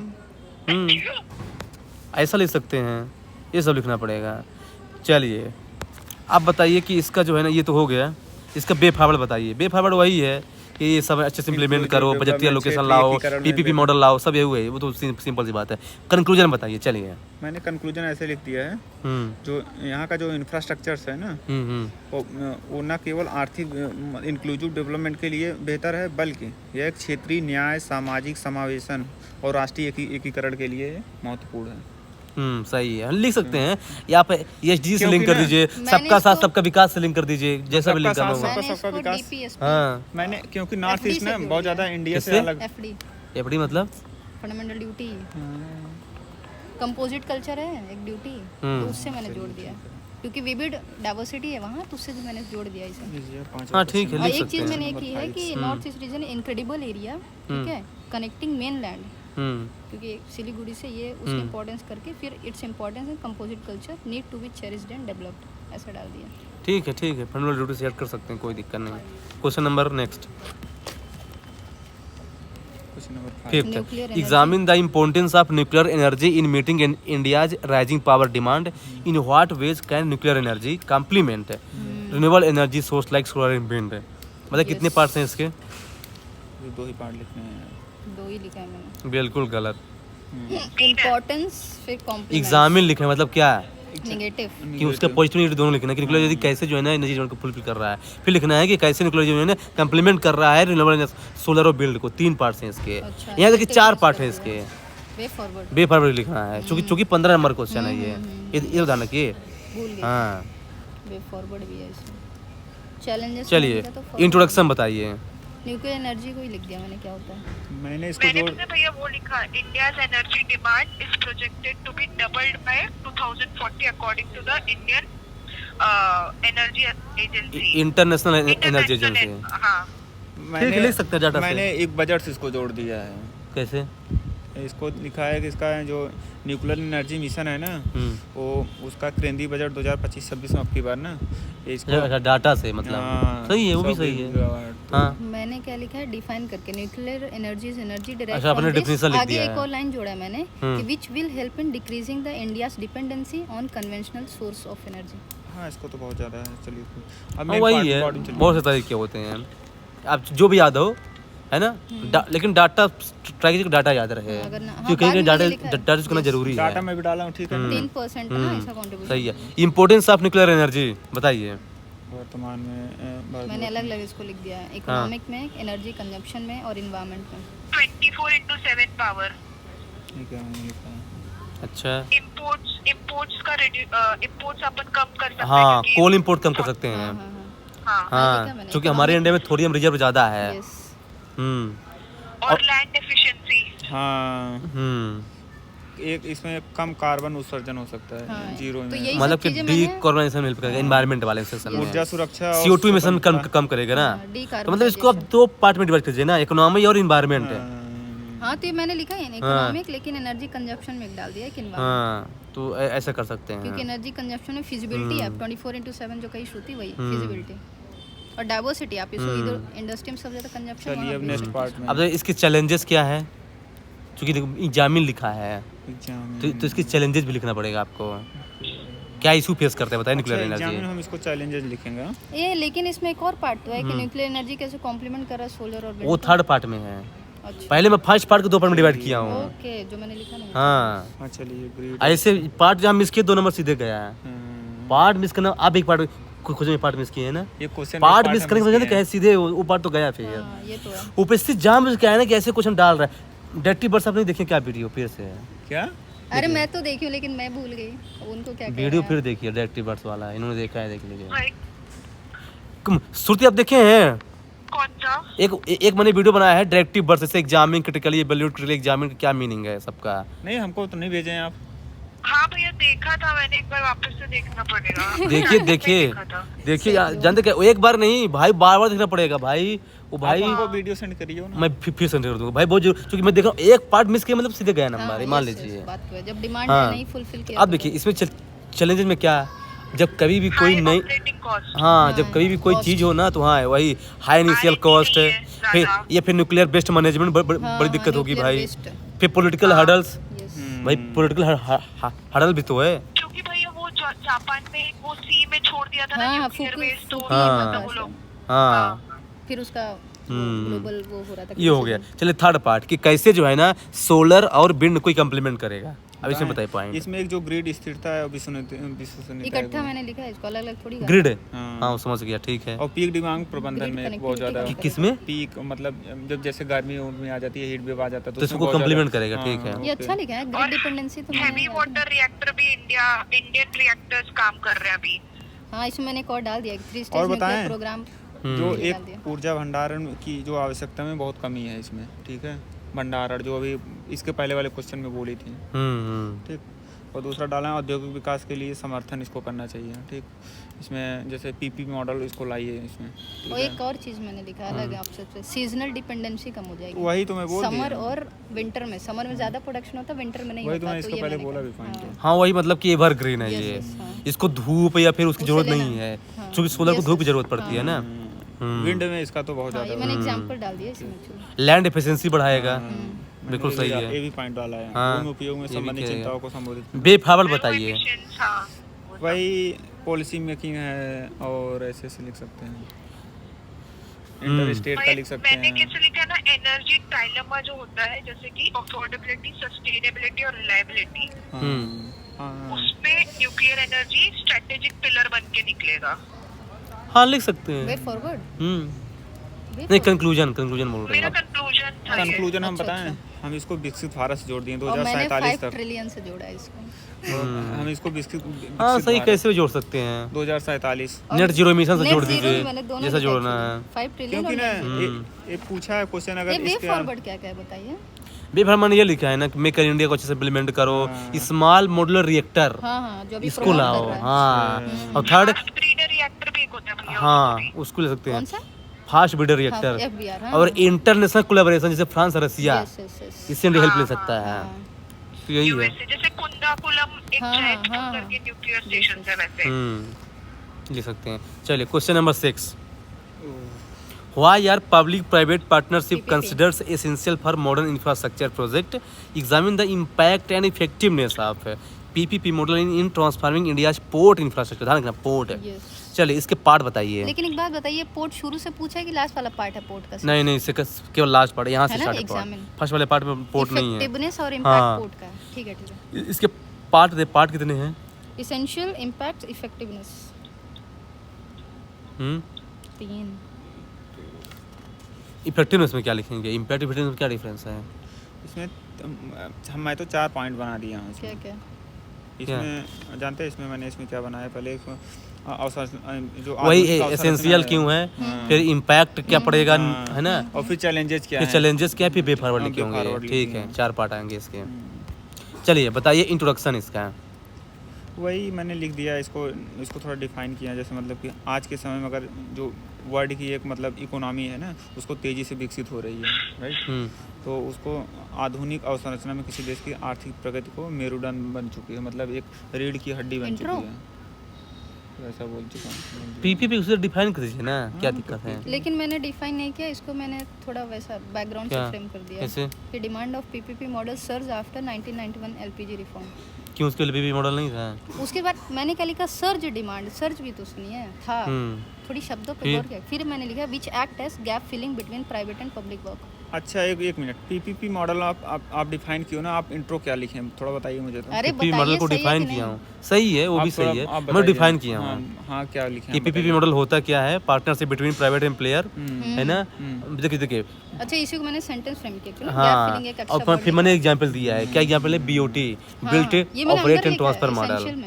ऐसा लिख सकते हैं, ये सब लिखना पड़ेगा। चलिए आप बताइए कि इसका जो है ना ये तो हो गया, इसका वे फॉरवर्ड बताइए। वे फॉरवर्ड वही है कि ये सब अच्छे से इम्प्लीमेंट करो, बजटीय लोकेशन लाओ, पीपीपी मॉडल लाओ, सब ये हुए, वो तो सिंपल सी बात है। कंक्लूजन बताइए। चलिए मैंने कंक्लूजन ऐसे लिख दिया है, जो यहाँ का जो इंफ्रास्ट्रक्चर्स है ना, वो न केवल आर्थिक इंक्लूसिव डेवलपमेंट के लिए बेहतर है, बल्कि यह एक क्षेत्रीय न्याय, सामाजिक समावेशन और राष्ट्रीय एकीकरण के लिए महत्वपूर्ण है। सही है, लिख सकते हैं। यहाँ पे ESG से लिंक कर दीजिए, सबका साथ सबका विकास से लिंक कर दीजिए, जैसा भी लिंक करना होगा। सबका विकास। हाँ मैंने क्योंकि नॉर्थ ईस्ट में बहुत ज़्यादा इंडिया से अलग। FD मतलब फंडामेंटल ड्यूटी, कंपोजिट कल्चर है एक ड्यूटी, तो उससे मैंने जोड़ दिया क्योंकि विविड डाइवर्सिटी है वहाँ, तो उससे मैंने जोड़ दिया इसे। हाँ ठीक है, और लिख एक सकते चीज़ हैं। मैंने की है कि north east region incredible area, ठीक है, कनेक्टिंग मेन लैंड, क्योंकि सिलीगुड़ी से ये उसकी इम्पोर्टेंस करके फिर its importance and composite culture need to be cherished and developed, ऐसा डाल दिया। ठीक है ठीक है, फंडामेंटल ड्यूटी से ऐड कर सकते हैं, कोई दिक्कत नहीं। Question number next 5th, examine the importance of nuclear energy in meeting India's rising power demand. In what ways can nuclear energy complement renewable energy source like solar and wind. मतलब कितने parts हैं इसके? दो ही part लिखने हैं, दो ही लिखा है मैंने। बिल्कुल गलत। इम्पोर्टेंस फिर कॉम्प्लीमेंट। एग्जामिन लिखे मतलब क्या है नेगेटिव कि उसका पॉजिटिव नेगेटिव दोनों लिखना है कि न्यूक्लियर एनर्जी कैसे जो है ना एनर्जी डिमांड को फुलफिल कर रहा है। फिर लिखना है कि कैसे न्यूक्लियर जो है ना कम्प्लीमेंट कर रहा है रिन्यूएबल सोलर और बिल्ड को। 3 पार्ट्स हैं इसके। अच्छा, यहाँ देखिए 4 पार्ट हैं इसके। वे फॉरवर्ड वे फॉरवर्ड लिखना है चूंकि 15 नंबर क्वेश्चन है ये ध्यान रखिए। भूल गए। हाँ वे फॉरवर्ड भी है इसमें। चैलेंजेस चलिए इंट्रोडक्शन बताइए। न्यूक्लियर एनर्जी को ही लिख दिया मैंने, क्या होता है। मैंने इसको मैंने जोड़ तो भैया वो लिखा, India's energy demand is projected to be doubled by 2040 according to the Indian energy agency, international energy agency. हाँ ठीक है, लिख सकते हैं डाटा से। मैंने एक बजट से इसको जोड़ दिया है। कैसे? इसको लिखा है कि इसका जो न्यूक्लियर एनर्जी मिशन है ना, वो उसका केंद्रीय बजट 2025-26 में अब की बार ना इसको अच्छा डाटा से मतलब। हाँ, सही है, वो भी 100 सही है। गीगावाट। हाँ मैंने क्या लिखा है, डिफाइन करके न्यूक्लियर एनर्जी डिराइव्ड अच्छा, आपने definition लिख आगे दिया एक है। और लाइन जोड़ा है मैंने कि which will help in decreasing the India's dependency on conventional source of energy. हाँ इसको तो बहुत ज़्यादा है। चलिए अब हाँ main वही part है, recording चलिए। बहुत से तरीके होते हैं, आप जो भी याद हो है ना। लेकिन डाटा ट्राई कीजिए, डाटा याद रहे अगर ना- हाँ, क्योंकि बाद में डाटा मैंने लिखा है। डाटा करना जरूरी है। डाटा मैं भी डाला हूँ, ठीक है। 10% ना ऐसा कॉन्ट्रीब्यूशन। सही है। इम्पोर्टेंस ऑफ न्यूक्लियर एनर्जी बताइए। वर्तमान में मैंने अलग अलग इसको लिख दिया है, इकोनॉमिक में, एनर्जी कंजप्शन में और इन्वायरमेंट में। 24/7 पावर। ठीक है, मैंने लिखा है। अच्छा इम्पोर्ट्स का इम्पोर्ट्स अपन कम कर सकते हैं। हाँ, क्योंकि- कोल इम्पोर्ट कम कर सकते हैं। हाँ लिखा मैंने, क्योंकि हमारे इंडिया में थोड़ियम रिजर्व ज़्यादा है। यस। और लैंड एफिशिएंसी। हाँ हम्म एक इसमें कम कार्बन उत्सर्जन हो सकता है, हाँ, जीरो तो में। यही मतलब कि चीजें मैंने- डीकार्बोनाइजेशन में हेल्प करेगा, एनवायरनमेंट वाले सेक्शन में। ऊर्जा सुरक्षा और CO2 इमिशन स्वतंत्रता। कम करेगा ना। हाँ, तो मतलब इसको आप 2 पार्ट में डिवाइड कीजिए ना, इकोनॉमी और इन्वायरमेंट। हाँ तो ये मैंने लिखा है इकोनॉमिक, लेकिन एनर्जी कंजप्शन में डाल दिया कि हाँ तो ऐसा कर सकते क्योंकि हैं। एनर्जी कंजप्शन में फिजिबिलिटी है 24/7 जो कही श्रुति वही फिजिबिलिटी और डाइवर्सिटी। आप इसको इधर इंडस्ट्री में सबसे ज्यादा कंजप्शन चलिए अब नेक्स्ट पार्ट में अब इसके चैलेंजेस क्या है, क्योंकि एग्जामिन लिखा है एग्जाम तो इसके चैलेंजेस भी लिखना पड़ेगा आपको। क्या इशू फेस करते हैं बताइए न्यूक्लियर एग्जाम में एनर्जी। हम इसको चैलेंजेस लिखेंगे। ये लेकिन इसमें एक और पार्ट तो है कि न्यूक्लियर एनर्जी कैसे कॉम्प्लीमेंट कर रहा है सोलर और वो विंड। 3rd पार्ट में है। अच्छा पहले मैं फर्स्ट पार्ट को 2 पार्ट में डिवाइड किया हूँ। ओके, जो मैंने लिखा नहीं। हाँ हाँ चलिए ग्रेड। ऐसे पार्ट जहाँ मिस किए 2 नंबर सीधे गया है। पार्ट मिस करना, आप एक पार्ट खोज में पार्ट मिस किए है ना। ये क्वेश्चन पार्ट मिस करने की वजह से कहे सीधे वो पार्ट तो गया। फिर हाँ ये तो है। उपस्थित जाम क्या है ना कि ऐसे क्वेश्चन डाल रहा है। डायरेक्टिव बर्ड्स आपने देखे क्या वीडियो फिर से? क्या अरे मैं तो देखी हूँ लेकिन मैं भूल गई अब उनको क्या वीडियो फिर देखिए डायरेक्टिव बर्ड्स वाला, इन्होंने देखा है, देख लीजिए। भाई श्रुति आप देखे हैं? कौन सा? एक मैंने वीडियो बनाया है डायरेक्टिव बर्ड्स से एग्जामिन क्रिटिकली एवैल्यूएट क्रिटिकली एग्जामिन का क्या मीनिंग है सबका। नहीं, हमको तो नहीं भेजे हैं आप। हाँ भैया देखा था मैंने, एक बार वापस से देखना पड़ेगा। देखिए देखा था। देखिए जानते क्या, एक बार नहीं भाई, बार बार देखना पड़ेगा भाई। वो भाई आप हमको वीडियो सेंड करिए ना। मैं फिर सेंड कर दूंगा भाई, बहुत जरूर, क्योंकि मैं देख रहा हूँ एक पार्ट मिस किया मतलब सीधे गया नंबर, मान लीजिए। बात तो है, जब डिमांड हाँ नहीं फुलफिल किया अब देखिए इसमें चैलेंजेस में क्या, जब कभी भी कोई नई ऑपरेटिंग कॉस्ट। हाँ जब कभी भी कोई चीज हो ना तो हाँ वही हाई इनिशियल R&D कॉस्ट नहीं है फिर ज़्यादा। या फिर न्यूक्लियर बेस्ड मैनेजमेंट बड़ी दिक्कत होगी भाई। फिर पॉलिटिकल हर्डल्स, यस भाई पॉलिटिकल हर्डल भी तो है। क्योंकि भैया वो जापान में वो सी में छोड़ दिया था ना हाँ, न्यूक्लियर फुकु- वेस्ट, तो हाँ। मतलब वो लोग हाँ फिर उसका ग्लोबल वो हो रहा था। ये हो गया। चलिए थर्ड पार्ट कि कैसे जो है ना सोलर और विंड को कम्प्लीमेंट करेगा, अब इसमें बताइए पॉइंट। इसमें एक जो ग्रिड स्थिरता है विश्वसनीयता इकट्ठा मैंने लिखा है इसको, अलग अलग थोड़ी करना। ग्रिड हाँ। हाँ वो समझ गया ठीक है। और पीक डिमांड प्रबंधन में Grid बहुत ज्यादा connectivity किस में पीक मतलब जब जैसे गर्मी में आ जाती है, हीट वेव आ जाता है तो उसमें इसको बहुत ज्यादा- कम्प्लीमेंट करेगा, ठीक है। हाँ, ये ओके। अच्छा लिखा है, ग्रिड डिपेंडेंसी तो मैंने हैवी याद नहीं। वाटर रिएक्टर भी इंडियन रिएक्टर्स काम कर रहे हैं अभी। हाँ इसमें मैंने एक और डाल दिया, 3 और स्टेज बताएं? Nuclear programme. जो डाल दिया। एक ऊर्जा भंडारण की जो आवश्यकता में बहुत कमी है इसमें, ठीक है, भंडारण जो अभी इसके पहले वाले क्वेश्चन में बोली थी, ठीक। और दूसरा डाला है औद्योगिक विकास के लिए समर्थन इसको करना चाहिए, ठीक। इसमें जैसे पीपी मॉडल इसको लाइए इसमें, ठीक और है। एक और चीज़ मैंने लिखा है अलग आपसे, सीजनल डिपेंडेंसी कम हो जाएगी। वही तो मैं बोल दिया। समर और विंटर में, समर में ज़्यादा प्रोडक्शन होता है, विंटर में नहीं वही तो होता। मैं इसको ये पहले मैंने बोला कहा। भी पॉइंट है। हाँ वही मतलब कि एवरग्रीन है Yes, ये, yes, हाँ। इसको धूप या फिर उसकी उसे जरूरत लेना नहीं है, हाँ। क्योंकि सोलर को Yes, धूप की yes, जरूरत पड़ती है ना। विंड में इसका तो बहुत हाँ, ज्यादा ये मैंने एग्जांपल डाल दिया इसमें actually। लैंड एफिशिएंसी बढ़ाएगा, बिल्कुल सही ये है। भी पॉइंट डाला है, हाँ, भूमि उपयोग में ये भी संबंधित किया चिंताओं को संबोधित। बेफावल बताइए। Efficiency, हाँ। वही पॉलिसी मेकिंग है और ऐसे से लिख सकते हैं, इंटर स्टेट का लिख सकते मैंने हैं। कैसे लिखा है ना, एनर्जी डायलेमा जो होता है जैसे कि अफोर्डेबिलिटी, सस्टेनेबिलिटी और रिलायबिलिटी, हाँ, उसमें न्यूक्लियर एनर्जी स्ट्रेटेजिक पिलर बन के निकलेगा। हाँ लिख सकते हैं। वे फॉरवर्ड, नहीं कंक्लूजन बोल रहे मेरा हैं आप। कंक्लूजन था ये। कंक्लूजन हम अच्छा, बताएं, हम इसको विकसित भारत से जोड़ दिए और मैंने 2047 5 तक। ट्रिलियन से जोड़ा है इसको। और हम इसको विकसित हाँ विकसित सही, भारत कैसे भी जोड़ सकते हैं। 2047, नेट जीरो इमिशन से Net जोड़ zero दीजिए, मैंने दोनों जैसा लिखा जोड़ना है। actually। 5 ट्रिलियन क्योंकि और ना net ये पूछा है क्वेश्चन zero। अगर ये वे इसके फॉरवर्ड क्या क्या है बताइए। बेफार मैंने ये लिखा है ना कि मेक इन इंडिया को अच्छे से इम्प्लीमेंट करो, स्मॉल मॉड्यूलर रिएक्टर हाँ हाँ जो अभी इसको promote लाओ, कर रहा है। हाँ। और थर्ड फास्ट ब्रीडर रिएक्टर भी एक होता है भैया, हाँ उसको ले सकते कौन हैं, सा? फास्ट ब्रीडर हाँ, रिएक्टर। FBR, हाँ। और इंटरनेशनल कोलैबोरेशन जैसे फ्रांस और रसिया, Yes, yes, yes। इससे हेल्प ले सकता है। हाँ। तो यही है। यूएसए जैसे कुंदाकुलम एक हाँ, जैट हाँ। करके न्यूक्लियर स्टेशन है वैसे। ले सकते हैं। चलिए question number 6, why are public private partnership PPP। Considers essential for modern infrastructure project, examine the impact and effectiveness of PPP model in transforming India's port infrastructure. ध्यान रखना पोर्ट। Yes। चलिए इसके पार्ट बताइए। लेकिन एक बात बताइए, पोर्ट शुरू से पूछा है कि लास्ट वाला पार्ट है पोर्ट का? नहीं नहीं, इससे केवल लास्ट पार्ट, यहाँ से है ना, स्टार्ट है पार्ट, examine। फर्स्ट वाले पार्ट में पोर्ट नहीं है। इफेक्टिवनेस और हाँ। इम्पैक्ट पोर्ट का है। ठीक है ठीक है। इसके पार्ट कितने हैं? Essential, impact, effectiveness, 3। इफेक्टिवनेस में क्या लिखेंगे? इम्पैक्ट इफेक्टिवनेस में क्या डिफरेंस है? इसमें मैं तो 4 पॉइंट बना दिया हूँ क्या इसमें। क्या? इसमें जानते हैं इसमें मैंने इसमें क्या बनाया पहले अवसर जो वही आधुनिक अवसर एसेंशियल रचना क्यों है, फिर इम्पैक्ट क्या पड़ेगा, हाँ। है ना, और फिर चैलेंजेस क्या फिर है, चैलेंजेस क्या है, फिर वे फॉरवर्ड हाँ, लिखे way forward होंगे। लिखे ठीक है, हैं। 4 पार्ट आएंगे इसके। चलिए बताइए इंट्रोडक्शन इसका। वही मैंने लिख दिया इसको थोड़ा डिफाइन किया, जैसे मतलब कि आज के समय में अगर जो वर्ल्ड की एक मतलब इकोनॉमी है ना, उसको तेज़ी से विकसित हो रही है, राइट। तो उसको आधुनिक अवसंरचना में किसी देश की आर्थिक प्रगति को मेरुदंड बन चुकी है, मतलब एक रीढ़ की हड्डी बन Intro? चुकी है। तो ऐसा बोल चुका हूँ। पीपीपी उसे डिफाइन कर दीजिए ना, क्या दिक्कत है? लेकिन मैंने डिफाइन नहीं किया इसको, मैंने थोड़ा वैसा बैकग्राउंड से क्या? फ्रेम कर दिया। कैसे? The demand of PPP model surged after 1991 LPG reform। क्यों उसके लिए पीपीपी मॉडल नहीं था? उसके बाद मैंने क्या लिखा, सर्ज डिमांड, सर्ज भी तो सुनिए था, थोड़ी शब्दों पे फिर? गौर किया। फिर मैंने लिखा which act as gap filling between private and public work. अच्छा एक मिनट, पीपीपी मॉडल आप डिफाइन क्यों ना, आप इंट्रो क्या लिखे थोड़ा बताइए मुझे तो। अरे पीपीपी बताइए, मॉडल को सही है डिफाइन कि किया नहीं? हूँ, सही है, वो आप भी थोड़ा- सही है, आप मैं बताइए। डिफाइन किया हाँ, हूँ हाँ क्या लिखे कि हैं, पीपीपी बताइए। मॉडल होता क्या है, पार्टनरशिप बिटवीन प्राइवेट एम्प्लॉयर, है ना। देखिए अच्छा इसी को मैंने सेंटेंस फ्रेम किया क्यों? हाँ, गैप फिलिंग एक और अच्छा फिर मैंने एग्जांपल दिया है, क्या एग्जांपल है? BOT, built operate and transfer model.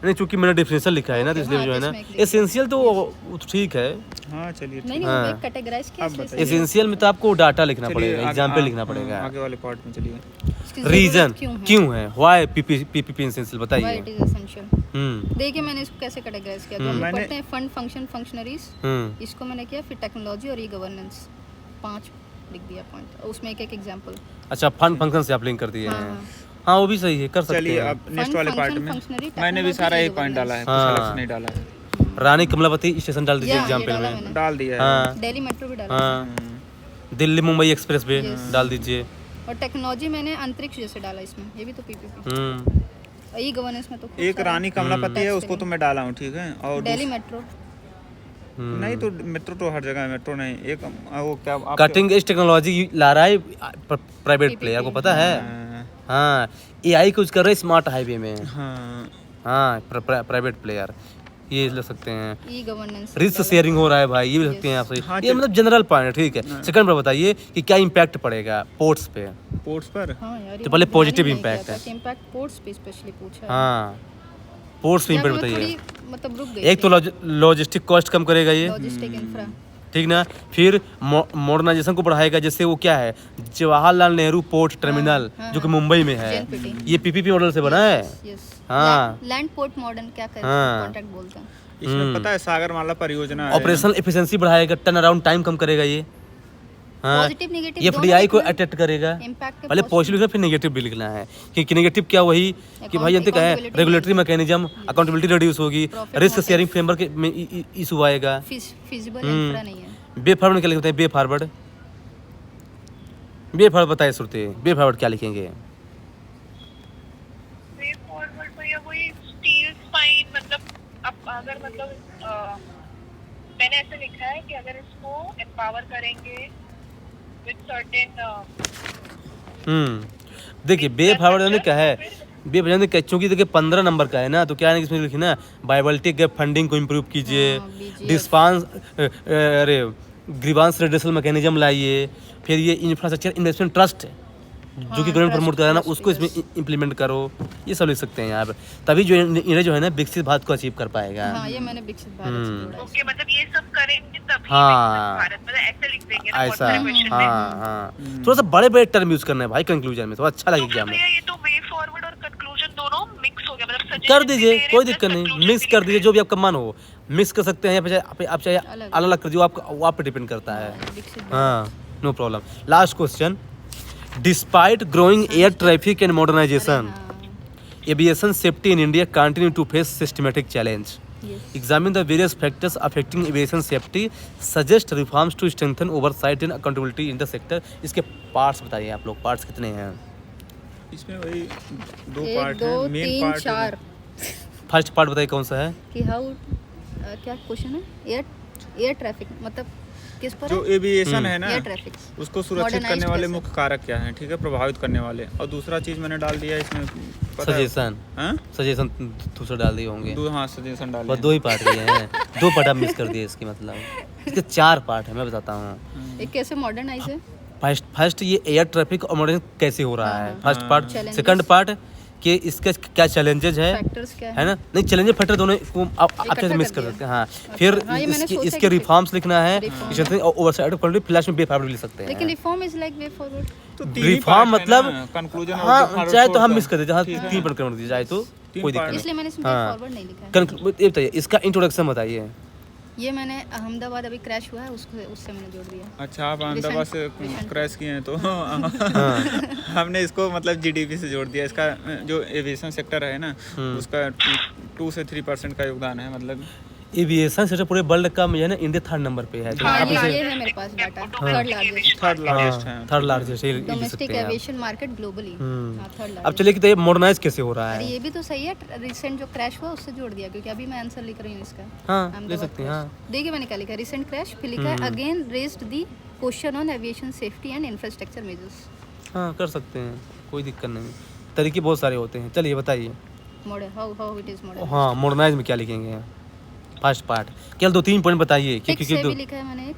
नहीं चूंकि मैंने डिफरेंशियल लिखा है ना, तो इसलिए हाँ, जो है तो ना इसमें एक एसेंशियल तो ठीक है। हाँ चलिए नहीं हाँ। नहीं, कैटेगराइज किया आप इसलिए बताइए। सही। एसेंशियल में तो आपको डाटा लिखना चलिए, पड़ेगा, आगे- एग्जांपल हाँ, लिखना पड़ेगा, आगे वाले पार्ट में चलिए। इसकी जरूरत रीजन क्यों है? क्यों है, व्हाई पीपीपी एसेंशियल Why बताइए। it is essential? देखिए मैंने इसको कैसे कैटेगराइज किया, जो हम मैंने- पढ़ते हैं फंड फंक्शन फंक्शनरीज, इसको मैंने किया, फिर टेक्नोलॉजी और ई गवर्नेंस, 5 लिख दिया पॉइंट, उसमें एक एक एग्जांपल। अच्छा फंड फंक्शन से आप लिंक कर दिए हाँ, हैं। हाँ वो भी सही है, कर सकते चलिए हैं। अब नेक्स्ट वाले function, पार्ट में functionary, मैंने भी सारा एक पॉइंट डाला है, कुछ हाँ। अलग से नहीं डाला है। रानी कमलावती स्टेशन डाल दीजिए ये एग्जाम्पल डाला में। मैंने। डाल दिया है। हाँ दिल्ली मेट्रो भी डाला हाँ, हम्म। दिल्ली मुंबई एक्सप्रेस वे डाल दीजिए। और टेक्नोलॉजी मैंने अंतरिक्ष जैसे डाला इसमें, ये भी तो पीपीपी। ई गवर्नेंस में तो खूब एक सारा रानी कमलापति है, Tax उसको तो saving। मैं डाला हूँ, ठीक है। और दिल्ली मेट्रो नहीं तो मेट्रो तो हर जगह है, मेट्रो नहीं। एक वो क्या आप कटिंग एज टेक्नोलॉजी ला रहा है प्राइवेट प्लेयर को पता है। हाँ एआई कुछ कर रहे हैं स्मार्ट हाईवे में। हाँ हाँ प्राइवेट प्लेयर ये ले सकते हैं। ई गवर्नेंस रिस्क शेयरिंग हो रहा है भाई, ये भी सकते हैं आपसे। हाँ, ये मतलब जनरल पॉइंट है, ठीक है। सेकंड पर बताइए कि क्या इम्पैक्ट पड़ेगा पोर्ट्स पे। पोर्ट्स पर। हाँ यार, तो पहले positive impact है। इम्पैक्ट पोर्ट्स पे स्पेशली पूछा है। हाँ पोर्ट्स पे यहाँ इम्पैक्ट पे मैं बताइए। थोड़ी मतलब रुक गई एक तो लॉजिस्टिक कॉस्ट कम करेगा ये, लॉजिस्टिक इंफ्रा ठीक ना। फिर मॉडर्नाइजेशन को बढ़ाएगा, जैसे वो क्या है जवाहरलाल नेहरू पोर्ट टर्मिनल जो कि मुंबई में है, JNPT। ये पीपीपी मॉडल से बना है। यस हाँ। लैंड पोर्ट मॉडर्न क्या कहते हाँ। हैं, कॉन्ट्रैक्ट बोलते हैं। इसमें पता है सागरमाला परियोजना है। ऑपरेशनल एफिशिएंसी बढ़ाएगा, टर्न अराउंड टाइम कम करेगा ये। हाँ पॉजिटिव नेगेटिव ये एफडीआई को अट्रैक्ट करेगा। इम्पैक्ट पहले पॉजिटिव लिखना फिर नेगेटिव भी लिखना है कि नेगेटिव क्या वही कि भाई जानते क्या है, Accountability regulatory mechanism, accountability reduce होगी, Profit risk motive। Sharing framework में इशू आएगा। फिजिबल इंफ्रा नहीं है। बे फॉरवर्ड क्या लिखते हैं, बे फॉरवर्ड। बे फॉरवर्ड बताइए सुनते, बे फॉरवर्ड क्या लिखेंगे। वे फॉरवर्ड में या वही स्टील स्पाइन, मतलब अब अगर मतलब मैंने ऐसे लिखा है कि अगर इसको एम्पावर करेंगे विद सर्टेन देखिए बे फॉरवर्ड ने क्या है, बे फॉरवर्ड ने चूंकि देखिए 15 नंबर का है ना, तो क्या है कि इसमें लिखी ना बाइबल्टी गैप फंडिंग को इम्प्रूव कीजिए, हाँ, BGF। डिस्पांस अरे ग्रीवांस रिड्यूसल मैकेनिज्म लाइए, फिर ये इंफ्रास्ट्रक्चर इन्वेस्टमेंट ट्रस्ट जो कि गवर्नमेंट प्रमोट कर रहा है ना, उसको इसमें इम्प्लीमेंट करो। ये सब लिख सकते हैं यहाँ पे, तभी जो इंडिया जो है ना विकसित भारत को अचीव कर पाएगा। हाँ ये मैंने विकसित भारत से जोड़ा है। ओके, मतलब ये सब करेंगे तभी हाँ। भारत, मतलब ऐसे लिख देंगे ना बहुत ऐसा सारे क्वेश्चन में। हाँ हाँ, थोड़ा सा बड़े बड़े टर्म यूज करना है भाई कंक्लूजन में, थोड़ा अच्छा लगे तो फिर एग्जाम में। भैया ये तो वे फॉरवर्ड और कंक्लूजन दोनों मिक्स हो गया, मतलब कर suggestion भी दीजिए, दे रहे कोई हैं, दिक्कत plus नहीं, conclusion मिक्स भी कर लिख दीजिए, रहे जो भी आपका मन हो मिक्स कर सकते हैं। आप चाहे अलग अलग कर दीजिए, वो आप पे डिपेंड करता है। विकसित हाँ no problem. Last question, despite growing air traffic and modernisation, aviation safety in India continue to face systematic challenge. Examine the various factors affecting aviation safety. Suggest reforms to strengthen oversight and accountability in the sector. इसके parts बताइए आप लोग, parts कितने हैं? इसमें वही दो एक पार्ट दो हैं, मेन तीन पार्ट चार फर्स्ट पार्ट बताइए कौन सा है? कि हाउ क्या क्वेश्चन है, एयर ट्रैफिक मतलब किस पर जो एविएशन है ना एयर ट्रैफिक उसको सुरक्षित करने वाले मुख्य कारक क्या हैं, ठीक है, प्रभावित करने वाले। और दूसरा चीज मैंने डाल दिया इसमें पता है? सजेशन, हाँ सजेशन दूसरा डाल दिए होंगे। हाँ सजेशन डाल बस दिया। 2 ही पार्ट दिए हैं, 2 पार्ट आप मिस कर दिए इसके मतलब। इसके 4 पार्ट है, मैं बताता हूँ। एक कैसे मॉडर्नाइज है, फर्स्ट ये एयर ट्रैफिक और मॉडर्न कैसे हो रहा है, first part. Challenges। Second part कि इसका क्या चैलेंजेस है, फैक्टर्स क्या है ना। नहीं चैलेंजेस फैक्टर दोनों को आप अच्छे से इकट्ठा मिस कर कर दिया। सकते हैं। हाँ फिर हाँ, ये मैंने सोचा इसके कि रिफॉर्म्स लिखना है, reform। इसमें ओवरसाइड ऑफ कंट्री फ्लैश में बेफावरी लिख सकते लेकिन हैं। Reform is like way forward. तो तीन ही रिफॉर्म part है मतलब ना, conclusion और हाँ जो चाहे तो हम छोड़ता मिस कर देते हैं, ठीक है। 3 पर कर दिया जाए तो कोई दिक्कत part नहीं। इसलिए मैंने इसमें हाँ। फॉरवर्ड नहीं लिखा है। ये बताइए इसका इंट्रोडक्शन बताइए। ये मैंने अहमदाबाद अभी क्रैश हुआ है उससे मैंने जोड़ दिया। अच्छा आप अहमदाबाद से recent- क्रैश किए हैं तो हमने इसको मतलब जीडीपी से जोड़ दिया। इसका जो एविएशन सेक्टर है ना उसका 2 से 3% का योगदान है, मतलब एविएशन सेक्टर पूरे वर्ल्ड का है ना, इंडिया 3rd नंबर पे है। तो हाँ आप ये इसे है मेरे पास data, third largest third largest है। थर्ड लार्जेस्ट ये लिख डोमेस्टिक सकते हैं आप। एविएशन मार्केट ग्लोबली, थर्ड अब लार्जेस्ट। चलिए कि मॉडर्नाइज कैसे हो रहा अरे है। ये भी तो सही है, रिसेंट जो क्रैश हुआ उससे जोड़ दिया, क्योंकि अभी मैं आंसर लिख रही हूँ इसका। हाँ अहमदाबाद ले सकते हैं। हाँ crash। देखिए मैंने क्या लिखा है, रिसेंट क्रैश, फिर लिखा है again raised the question on aviation safety and infrastructure measures. हाँ कर सकते हैं, कोई दिक्कत नहीं, तरीके बहुत सारे होते हैं। चलिए बताइए। Model how it is model. हाँ मॉडर्नाइज में क्या लिखेंगे फर्स्ट पार्ट, केवल 2-3 पॉइंट बताइए टेक से क्योंकि भी लिखा है मैंने एक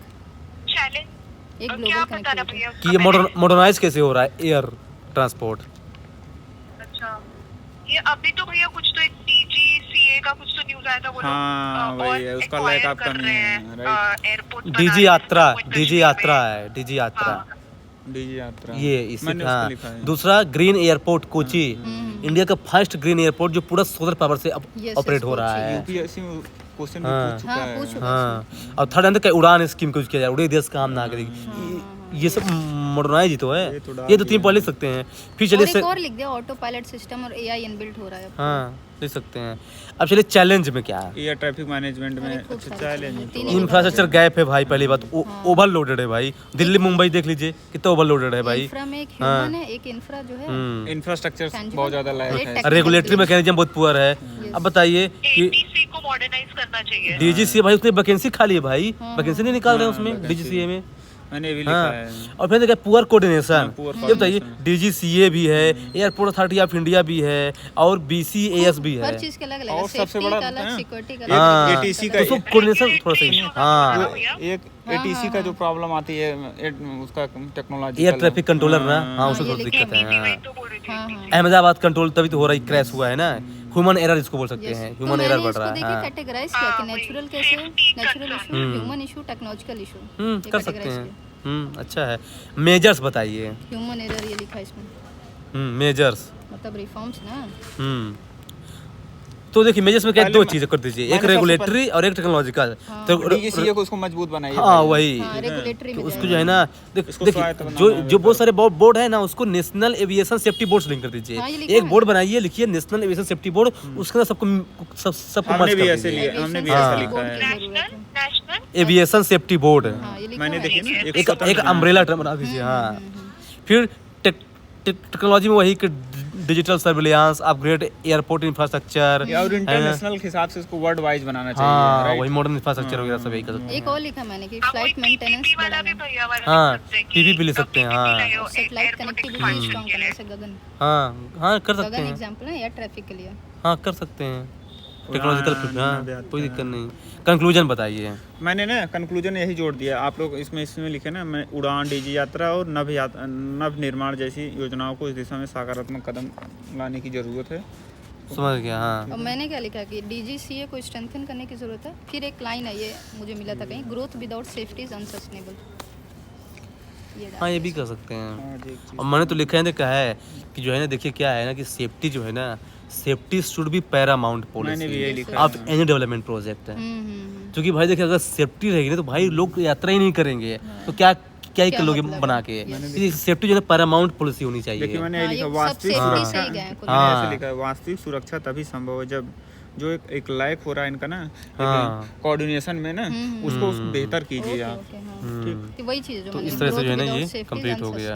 चैलेंज एक क्या ग्लोबल पता ना कनेक्टिविटी। भैया कि ये मॉडर्नाइज कैसे हो रहा है एयर ट्रांसपोर्ट। अच्छा ये अभी तो भैया कुछ तो एक डीजीसीए का कुछ तो न्यूज आया था, वो हाँ, लोग वही है, उसका acquire lack of कर कमी रहे है, हैं right। एयरपोर्ट डीजी यात्रा, डीजी यात्रा है, डीजी यात्रा डीजी यात्रा ये इसी मैंने हाँ। उसको लिखा है। दूसरा ग्रीन एयरपोर्ट कोची, इंडिया का फर्स्ट ग्रीन एयरपोर्ट जो पूरा सोलर पावर से Yes, ऑपरेट yes, हो रहा कोची। है। यूपीएससी क्वेश्चन हाँ। पूछ चुका हाँ, है। पूछ चुका हाँ और थर्ड अंदर का उड़ान स्कीम कुछ किया जाए, उड़े देश काम ना करेगी, ये सब मॉडर्नाइज ही तो है। ये तो डाल ये तो तीन दिया पढ़ लिख सकते हैं। फिर और चलिए एक और लिख दिया, ऑटो पायलट सिस्टम और एआई इनबिल्ट हो रहा है अब। हाँ लिख सकते हैं। अब चलिए चैलेंज में क्या है, एयर ट्रैफिक मैनेजमेंट में अरे खूब अच्छा सारे चैलेंज चैलेंज, है। तीन ही इंफ्रास्ट्रक्चर गैप है भाई, पहली बात ओवरलोडेड है भाई। दिल्ली मुंबई देख लीजिए कितना ओवरलोडेड है भाई। इंफ्रा में एक ह्यूमन है, एक इंफ्रा जो है इंफ्रास्ट्रक्चर tangible बहुत ज्यादा लैक और है। एक रेगुलेटरी मैकेनिज्म बहुत पुअर है। अब बताइए कि एटीसी को मॉडर्नाइज करना चाहिए। डीजीसीए भाई उसने वैकेंसी खाली है भाई, वैकेंसी नहीं निकाल रहे हैं उसमें डीजीसीए में। मैंने भी लिखा हाँ है। और फिर देखा पुअर कोऑर्डिनेशन। हाँ, poor ये बताइए coordination। डीजीसीए भी है, एयरपोर्ट अथॉरिटी ऑफ इंडिया भी है और बीसीएएस भी है। हर चीज का अलग अलग है, और सबसे सेफ्टी बड़ा का अलग, है, सिक्योरिटी का एक अलग, हाँ, ATC तो का उसको कोऑर्डिनेशन थोड़ा सही। हाँ जो एक एटीसी का जो प्रॉब्लम आती है उसका टेक्नोलॉजी एयर ट्रैफिक कंट्रोलर ना, हाँ हाँ, उसमें ये थोड़ी लिखा दिक्कत है। है। हाँ। तो बोल रही थी हाँ हाँ। अहमदाबाद कंट्रोल तभी तो हो रहा है, क्रैश हुआ है ना, ह्यूमन एरर इसको बोल सकते हैं, तो ह्यूमन एरर मैंने बढ़ इसको रहा है। देखिए हाँ। कैटेगराइज किया कि नेचुरल कैसे, natural issue, human issue, technological issue, कर सकते हैं। अच्छा है। मेजर्स बताइए। ह्यूमन एरर ये लिखा है इसमें, मेजर्स। मतलब रिफॉर्म्स ना। तो देखिए मेजर्स में क्या है, पहले दो चीजें कर दीजिए, एक मैंने सबसे रेगुलेटरी और एक टेक्नोलॉजिकल। तो डीजीसीए को उसको मजबूत बनाइए। हाँ वही हाँ, रेगुलेटरी में उसको जो है ना इसको देखिए स्वायत्त बनाना जो है जो बहुत सारे बोर्ड है ना उसको नेशनल एविएशन सेफ्टी बोर्ड से लिंक कर दीजिए। हाँ, ये लिखा एक है। बोर्ड बनाइए, लिखिए नेशनल एविएशन सेफ्टी बोर्ड, उसके अंदर सबको हमने मर्ज भी कर ऐसे दीजिए। लिया, हमने भी हाँ। ऐसा लिखा है। नेशनल एविएशन सेफ्टी बोर्ड हाँ, ये लिखा मैंने हुआ देखी है। ना एक एक अम्ब्रेला टर्म बना दीजिए। हाँ फिर टेक्नोलॉजी में वही कि digital surveillance, upgrade airport infrastructure, या और इंटरनेशनल के हिसाब से इसको वर्ल्ड वाइज बनाना चाहिए। हाँ राइट? वही मॉडर्न इंफ्रास्ट्रक्चर वगैरह सब यही कर सकते हैं। एक और लिखा मैंने कि फ्लाइट मेंटेनेंस वाला भी भैया वाला हाँ, लिख सकते हैं PPP कि ले सकते हैं, हाँ। PPP satellite airport connectivity expansion strong के करने लिए। से गगन, हाँ कर सकते गगन हैं। एग्जांपल है एयर ट्रैफिक के लिए। हाँ कर सकते हैं टेक्नोलॉजिकल। उड़ान, हाँ नव्यात, कोई दिक्कत नहीं। कंक्लूजन बताइए। मैंने ना कंक्लूजन यही जोड़ दिया। आप लोग इसमें लिखे ना, मैं उड़ान, डीजी यात्रा और नव निर्माण जैसी योजनाओं को इस दिशा में सकारात्मक कदम लाने की जरूरत है। समझ गया। हाँ और मैंने क्या लिखा कि डीजीसीए को स्ट्रेंथन करने की जरूरत है। फिर एक लाइन है, ये मुझे मिला था कहीं, growth without safety is unsustainable. हाँ ये भी कर सकते हैं। हाँ जी, एक चीज़। और मैंने तो लिखा है ना, कहा है कि जो है ना देखिए क्या है ना कि सेफ्टी जो है ना, सेफ्टी शुड बी पैरामाउंट मैंने भी यही पॉलिसी लिखा ऑफ है। एनी डेवलपमेंट प्रोजेक्ट है। क्योंकि भाई देखिए अगर सेफ्टी रहेगी ना तो भाई लोग यात्रा ही नहीं करेंगे, तो क्या ही कर लोगे मतलब बना के। सेफ्टी जो है पैरामाउंट पॉलिसी होनी चाहिए। देखिए मैंने ये हाँ, लिखा, ये सब वास्तविक safety सुरक्षा। से ही गए हैं कुल मैंने हाँ। ऐसे लिखा है, वास्तविक सुरक्षा तभी संभव है जब जो एक लैक हो रहा है इनका ना हाँ। कोऑर्डिनेशन में ना, उसको बेहतर कीजिए आप। ओके हाँ, ठीक। कि वही चीज़ जो तो मैंने इस तरह से जो है ना growth ये without safety is कंप्लीट हो गया।